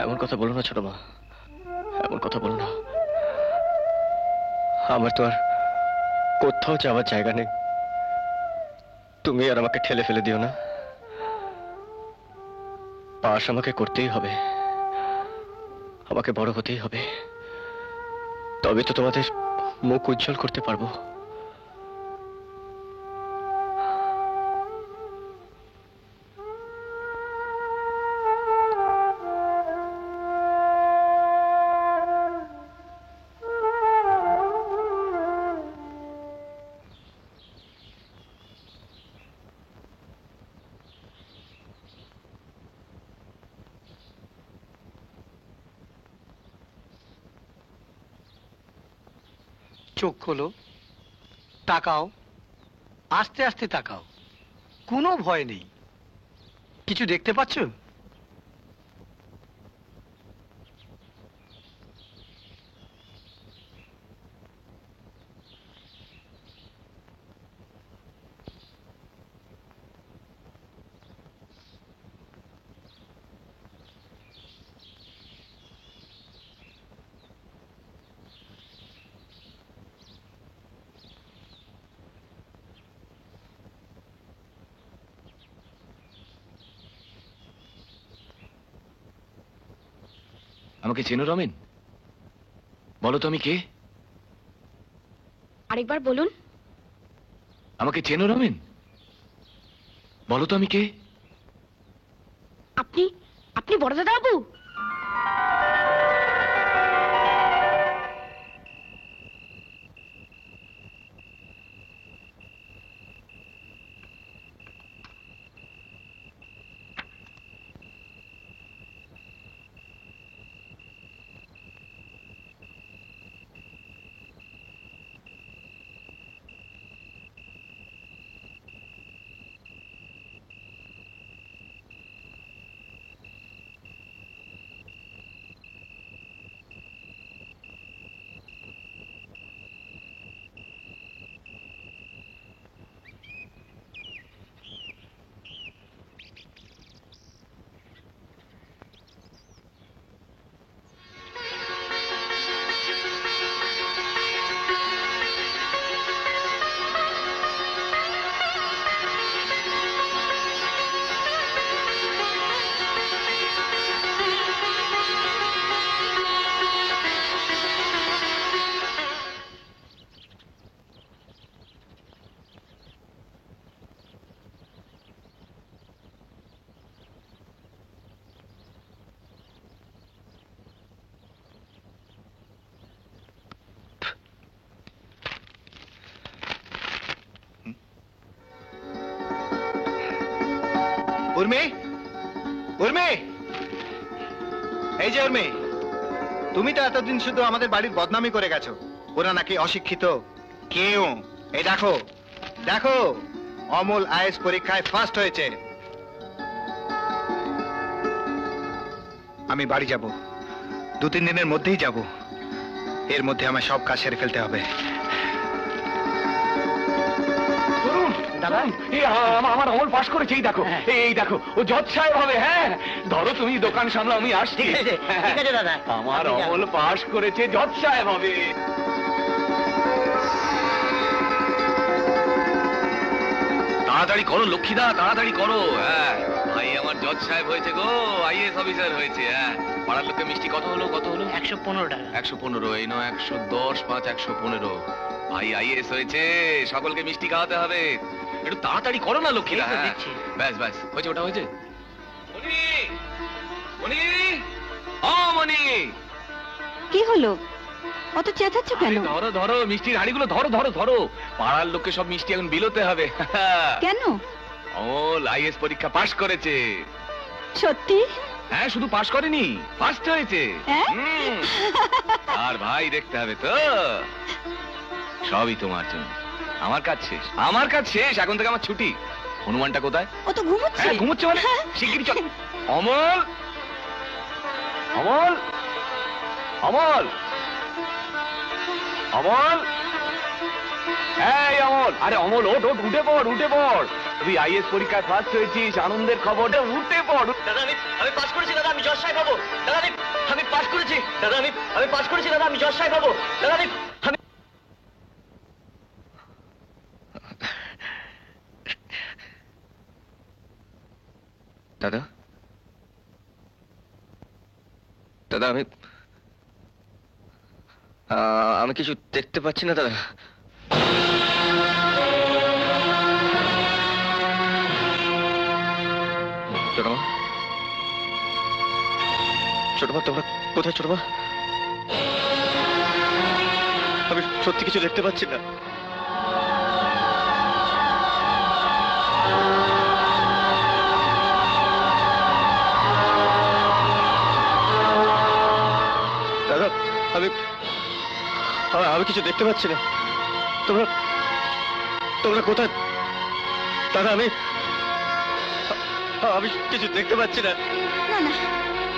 এমন কথা বলো না ছোট মা, এমন কথা বলো না। আমার তো আর কোথাও যাওয়ার জায়গা নেই, তুমি আর আমাকে ঠেলে ফেলে দিও না। পাশ আমাকে করতেই হবে, আমাকে বড় হতেই হবে, তবে তো তোমাদের মুখ উজ্জ্বল করতে পারবো। চোখ খোলো, তাকাও, আস্তে আস্তে তাকাও, কোনো ভয় নেই। কিছু দেখতে পাচ্ছ? আমাকে চেনো রমেন? বলো তো আমি কে? আরেকবার বলুন। আমাকে চেনো রমেন? বলো তো আমি কে? আপনি আপনি বড়দাদা বাবু? উর্মি, উর্মি, এই যে উর্মি, তুমি তো এতদিন শুধু আমাদের বাড়ির বদনামি করে গেছো, ওরা নাকি অশিক্ষিত। কেউ এই দেখো, দেখো অমল আইএস পরীক্ষায় ফার্স্ট হয়েছে। আমি বাড়ি যাব, 2-3 দিনের মধ্যেই যাব। এর মধ্যে আমার সব কাজ সেরে ফেলতে হবে। আমার অমল পাশ করেছে, এই দেখো, এই দেখো, ও জজ সাহেব হবে। হ্যাঁ, ধরো তুমি দোকান সামলাও, আমি আসছি। ঠিক আছে দাদা, আমার অমল পাশ করেছে, জজ সাহেব হবে। তাড়াতাড়ি করো লক্ষ্মীদা, তাড়াতাড়ি করো। হ্যাঁ, ভাই আমার জজ সাহেব হয়েছে গো, আইএস অফিসার হয়েছে। হ্যাঁ, পাড়ার লোকে মিষ্টি কত হলো, কত হলো? 115 টাকা। 115, এই নয় 110, 5, 115। ভাই আইএস হয়েছে, সকলকে মিষ্টি খাওয়াতে হবে। একটু তাড়াতাড়ি করো না লক্ষ্মীদা। হ্যাঁ, ব্যাস ব্যাস, হয়েছে, ওটা হয়েছে। মনি, মনি, ও মনি, কি হলো? অত চেঁচাচ্ছ কেন? ধরো ধরো মিষ্টির হাড়িগুলো, ধরো ধরো ধরো। পাড়ার লোককে সব মিষ্টি এখন বিলোতে হবে। কেন? অমল আইএস পরীক্ষা পাশ করেছে। সত্যি? হ্যাঁ, শুধু পাশ করেনি, ফার্স্ট হয়েছে। হ্যাঁ? আর ভাই দেখতে হবে তো, সবই তোমার জন্য। আমার কাজ শেষ, আমার কাজ শেষ, এখন থেকে আমার ছুটি। হনুমানটা কোথায়? ও তো ঘুমোচ্ছে। হ্যাঁ, ঘুমোচ্ছে মানে? শিগগিরই চল। অমল, অমল, অমল, অমল, এই অমল, আরে অমল ওঠ, ওঠ, উঠে পড়, উঠে পড়। তুই আইএস পরীক্ষায় ফার্স্ট হয়েছিস, আনন্দের খবরটা, উঠে পড়। দাদা আমি পাস করেছি দাদা, আমি জজ সাহেব হবো। দাদা আমি পাস করেছি দাদা, আমি পাস করেছি দাদা, আমি জজ সাহেব হবো। দাদা আমি দাদা, দাদা আমি কিছু দেখতে পাচ্ছি না দাদা। ছোটমা, ছোটমা, তোমরা কোথায়? ছোটমা, আমি সত্যি কিছু দেখতে পাচ্ছি না। দাদা আমি কিছু দেখতে পাচ্ছি না। তোমরা কোথায়? দাদা আমি কিছু দেখতে পাচ্ছি না। না না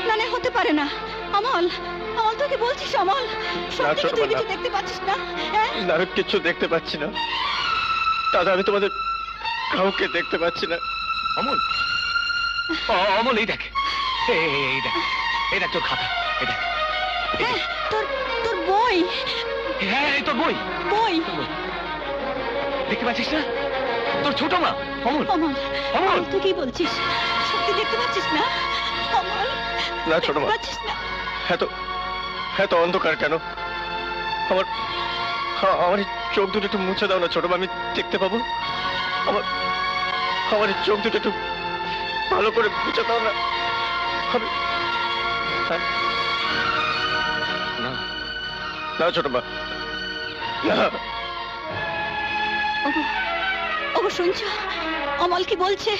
না না, হতে পারে না। অমল, অমল, তোকে বলছিস অমল, সত্যি তুই কিছু দেখতে পাচ্ছিস না? না, আমি কিছু দেখতে পাচ্ছি না দাদা, আমি তোমাদের কাউকে দেখতে পাচ্ছি না। অমল, অমল, এই দেখ, এই দেখ, এই দেখ তোর খাতা, এই দেখ। তোর বই। হ্যাঁ, এই তোর বই। বই দেখতে পাচ্ছিস না? তোর ছোট মা অমল। অমল, অমল, তুই কি বলছিস? সত্যি দেখতে পাচ্ছিস না অমল? না ছোট মা, পাচ্ছিস না? এত অন্ধকার কেন? আমার চোখ দুটো একটু মুছে দাও না ছোট মা, আমি দেখতে পাবো। আমার চোখ দুটো একটু ভালো করে মুছে দাও না। না ছোট মা, না। ওগো শুনছো? অমল কি বলছে?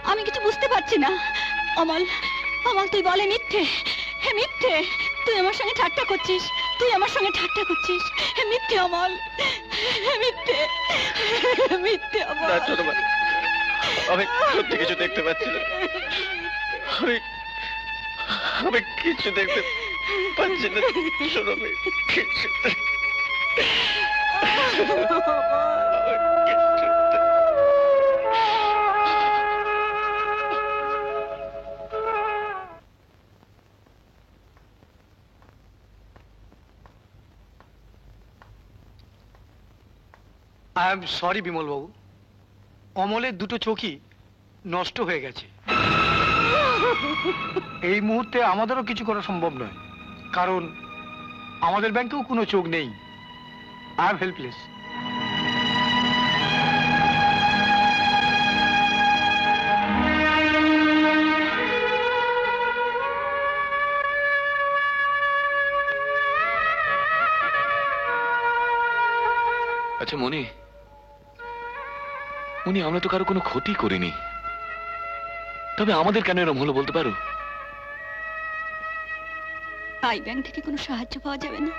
আমি কিছু বুঝতে পারছি না। অমল, অমল, তুই বলে মিথ্যে। হে মিথ্যে, তুই আমার সঙ্গে ঠাট্টা করছিস, তুই আমার সঙ্গে ঠাট্টা করছিস। হে মিথ্যে অমল, হে মিথ্যে, মিথ্যে অমল। না ছোট মা, আমি সত্যি কিছু দেখতে পাচ্ছি না। আমি কিছু দেখতে পাচ্ছি না। শোনো, আমি কিছু আই এম সরি বিমল বাবু, অমলের দুটো চোখই নষ্ট হয়ে গেছে। এই মুহূর্তে আমাদেরও কিছু করা সম্ভব নয়, কারণ আমাদের ব্যাংকেও কোনো চোখ নেই। I am helpless. আচ্ছা মনি, আমরা তো কারো কোনো ক্ষতি করিনি, তবে আমাদের কেন এরকম হলো বলতে পারো? আই ব্যাংক থেকে কোনো সাহায্য পাওয়া যাবে না?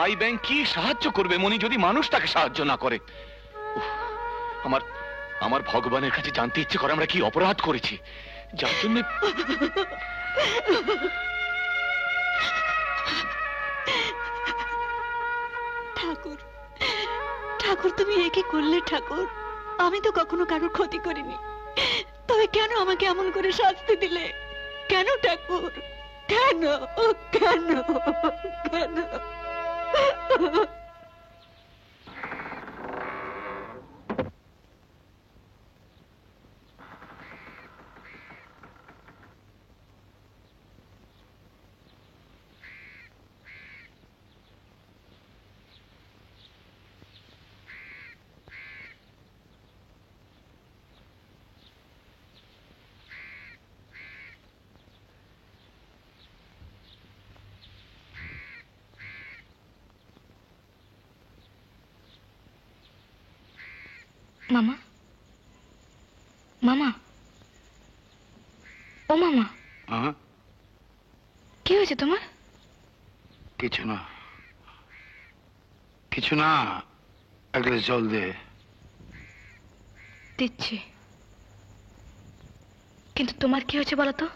আই ব্যাংক কি সাহায্য করবে মনি, যদি মানুষ তাকে সাহায্য না করে? উফ, আমার আমার ভগবানের কাছে জানতে ইচ্ছে করে আমরা কি অপরাধ করেছি যার জন্য। ঠাকুর, ঠাকুর তুমি এ কি করলে ঠাকুর? আমি তো কখনো কারোর ক্ষতি করিনি, তবে কেন আমাকে এমন করে শাস্তি দিলে? কেন ঠাকুর, কেন কেন কেন? মামা, মামা, ও মামা, কি হয়েছে তোমার? কিছু না, কিছু না, এক গ্লাস জল দে। দিচ্ছি, কিন্তু তোমার কি হয়েছে বলো তো?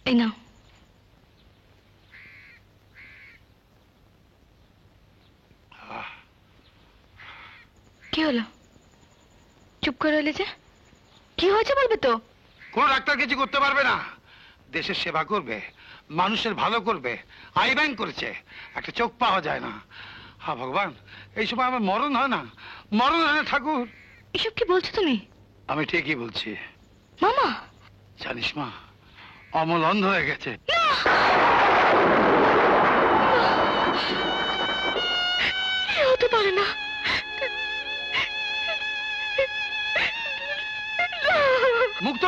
এই নাও। কি হলো, চুপ করে রইলে যে? কি হয়েছে বলবে তো? কোন ডাক্তার কিছু করতে পারবে না, দেশের সেবা করবে, মানুষের ভালো করবে, আই ব্যাংক করেছে, একটা চোখ পাওয়া যায় না। হ্যাঁ ভগবান, এই সময় আমার মরণ হয় না, মরণ হয় না ঠাকুর। এসব কি বলছো তুমি? আমি ঠিকই বলছি। মামা, জানিস মা, অমল অন্ধ হয়ে গেছে। হতে পারে না। মুক্ত,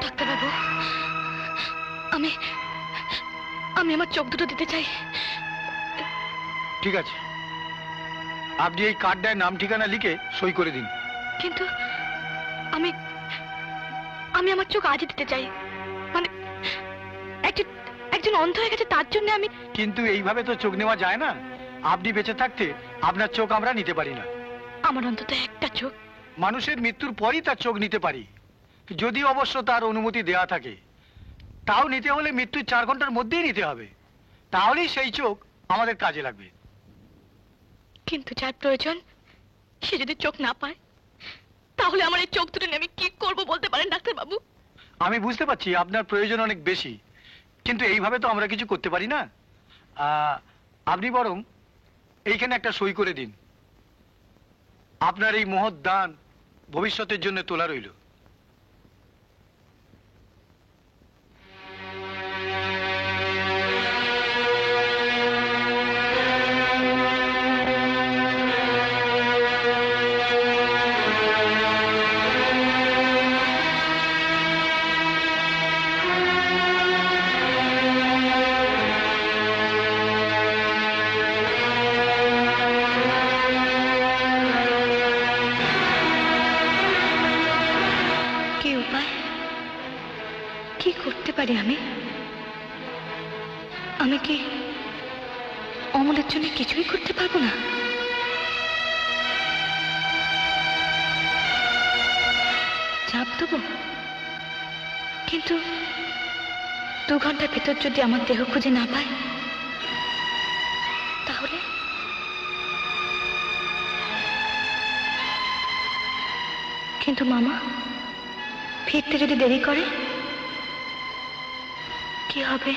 ডাক্তারবাবু, আমি আমি আমার চোখ দুটো দিতে চাই। ঠিক আছে, আপনি এই কার্ডটায় নাম ঠিকানা লিখে সই করে দিন। কিন্তু আমি আমি আমার চোখ আজই দিতে চাই। মানে একজন অন্ধ হয়ে গেছে তার জন্য আমি। কিন্তু এইভাবে তো চোখ নেওয়া যায় না, আপনি বেঁচে থাকতে আপনার চোখ আমরা নিতে পারি না। আমার অন্তত একটা চোখ। মানুষের মৃত্যুর পরই তার চোখ নিতে পারি, যদি অবশ্য তার অনুমতি দেওয়া থাকে। তাও নিতে হলে মৃত্যুর 4 ঘন্টার মধ্যেই নিতে হবে, তাহলেই সেই চোখ আমাদের কাজে লাগবে। কিন্তু যার প্রয়োজন সে যদি চোখ না পায়, তাহলে আমার এই চোখ দুটো নিয়ে আমি কি করবো বলতে পারেন ডাক্তারবাবু? আমি বুঝতে পারছি আপনার প্রয়োজন অনেক বেশি, কিন্তু এইভাবে তো আমরা কিছু করতে পারি না। আপনি বরং এইখানে একটা সই করে দিন, আপনার এই মহৎ দান ভবিষ্যতের জন্য তোলা রইল। আমি কি অমলের জন্য কিছুই করতে পারবো না? চাপ দেবো, কিন্তু 2 ঘন্টার ভেতর যদি আমার দেহ খুঁজে না পায়, তাহলে কিন্তু মামা ফিরতে যদি দেরি করে কি হবে?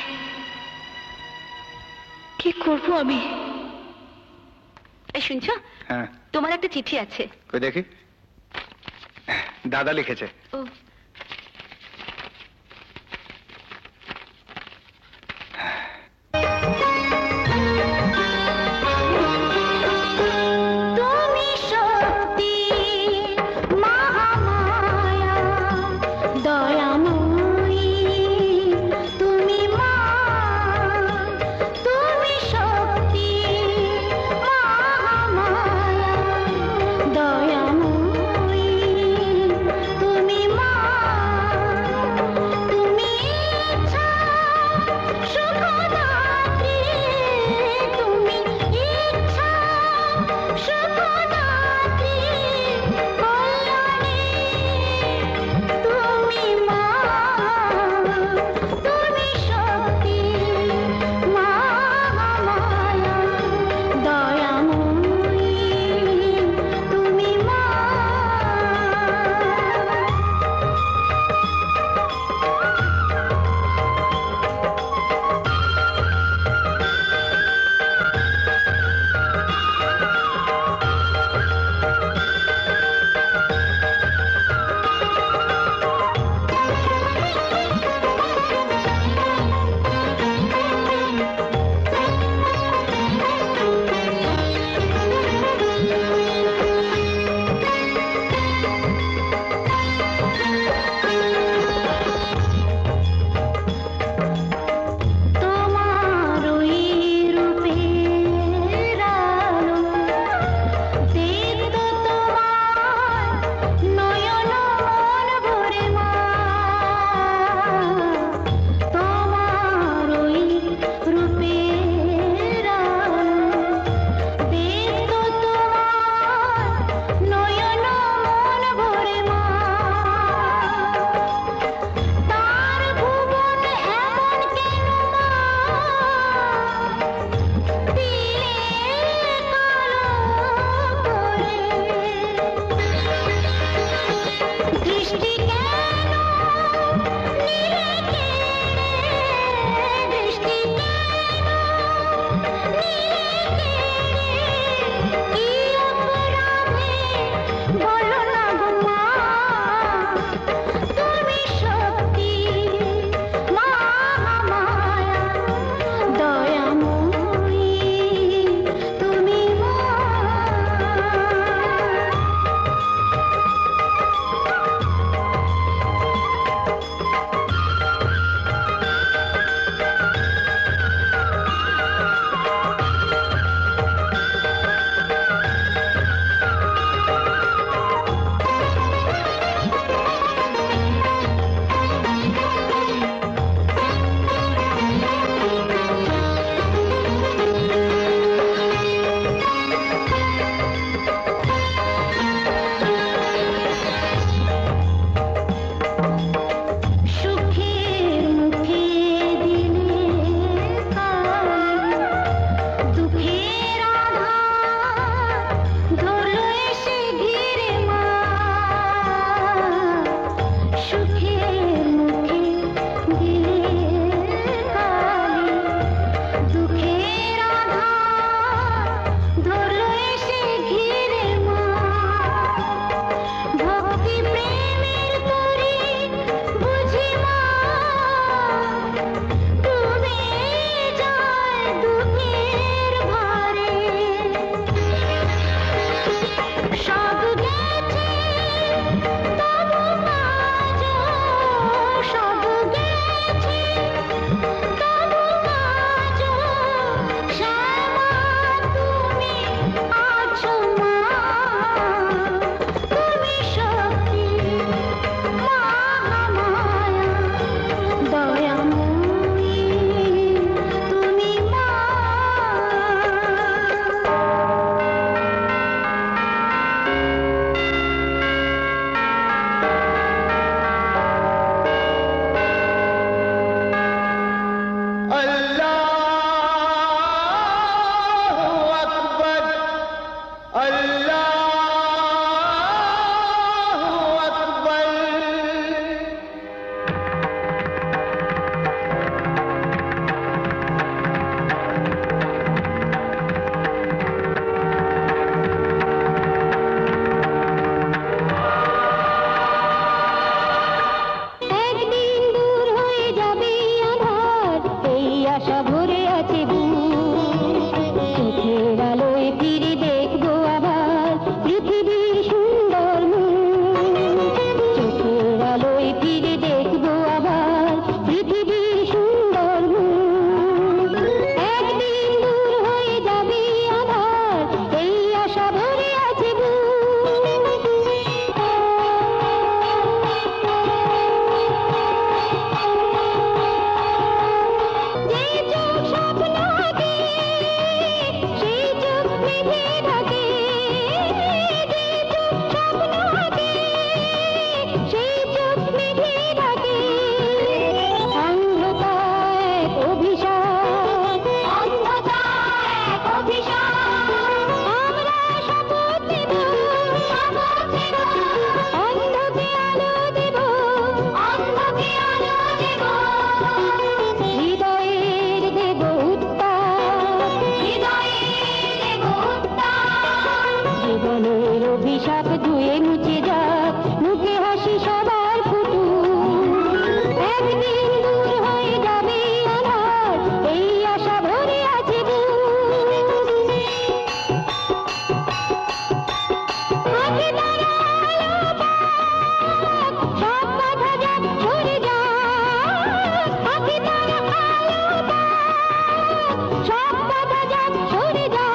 কি করবো আমি? এই শুনছো, হ্যাঁ তোমার একটা চিঠি আছে। কই দেখি। দাদা লিখেছে। ও তুমি সত্যি মহামায়া দয়াময়ী, তুমি মা, তুমি সত্যি মহামায়া দয়াময়ী, তুমি মা। আশা ভরে আছে চোখের আলোয় ফিরে দেখবো আবার পৃথিবীর সুন্দর চোখের আলোয় ফিরে দেখবো আবার পৃথিবীর সুন্দর একদিন দূর হয়ে যাবে আধার এই আশা ভরে আছে জীবনের অভিশাপ ধুয়ে মুছে যাক মুখে হাসি সবার ফুটু একদিন দূর হয়ে যাবে আধার এই আশা ভরে আছে সব বাধা যাক সরে যাক পাখি তারা সব বাধা যাক সরে যাক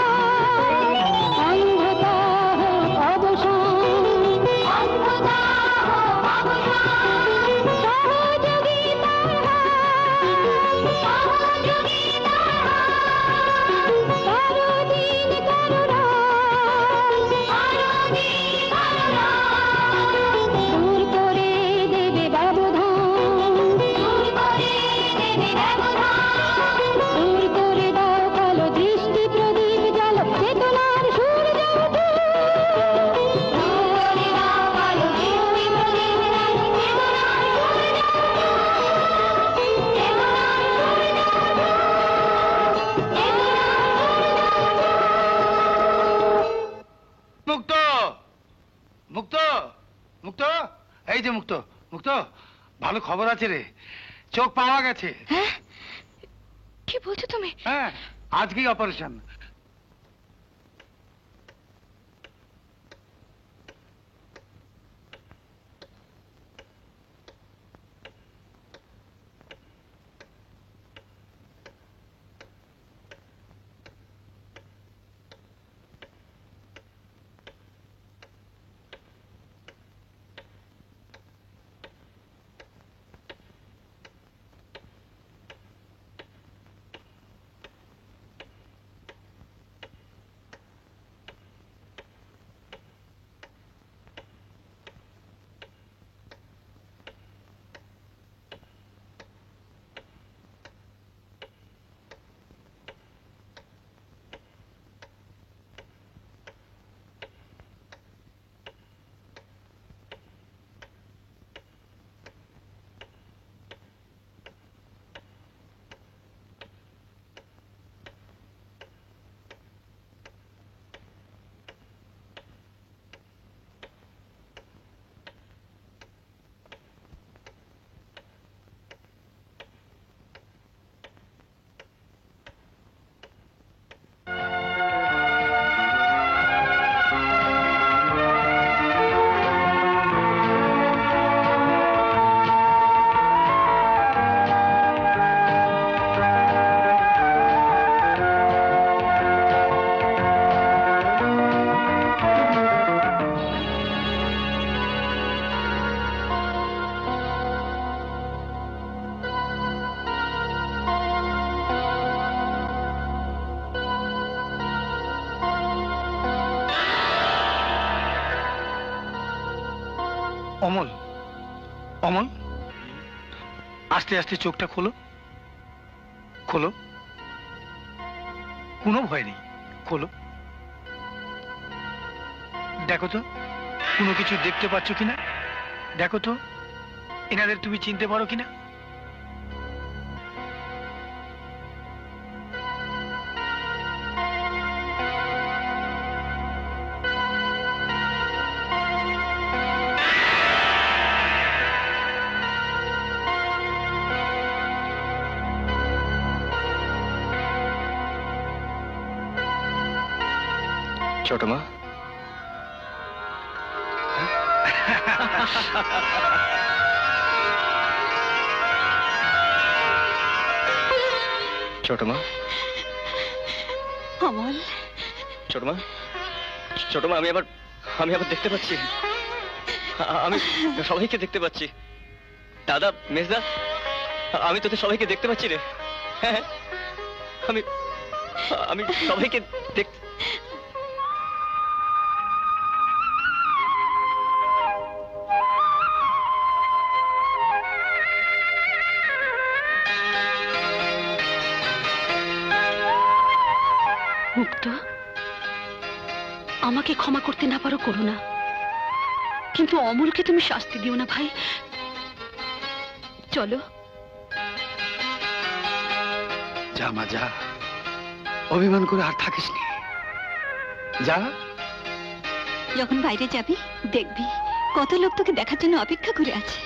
মুক্ত মুক্ত এই যে মুক্ত মুক্ত ভালো খবর আছে রে চোখ পাওয়া গেছে কি বলছো তুমি হ্যাঁ আজকেই অপারেশন অমল অমল আস্তে আস্তে চোখটা খোলো খোলো কোনো ভয় নেই খোলো দেখো তো কোনো কিছু দেখতে পাচ্ছ কিনা দেখো তো এনাদের তুমি চিনতে পারো কিনা ছোট মা, ছোট মা, অমল, ছোট মা, ছোট মা, আমি আবার দেখতে পাচ্ছি, আমি সবাইকে দেখতে পাচ্ছি। দাদা, মেজদা, আমি তোদের সবাইকে দেখতে পাচ্ছি রে। হ্যাঁ, আমি সবাইকে দেখ। মুক্ত, আমাকে ক্ষমা করতে না পারো করো না, কিন্তু অমলকে তুমি শাস্তি দিও না ভাই। চলো। যা মা যা, অভিমান করে আর থাকিস নি, যা। যখন বাইরে যাবি দেখবি কত লোক তোকে দেখার জন্য অপেক্ষা করে আছে।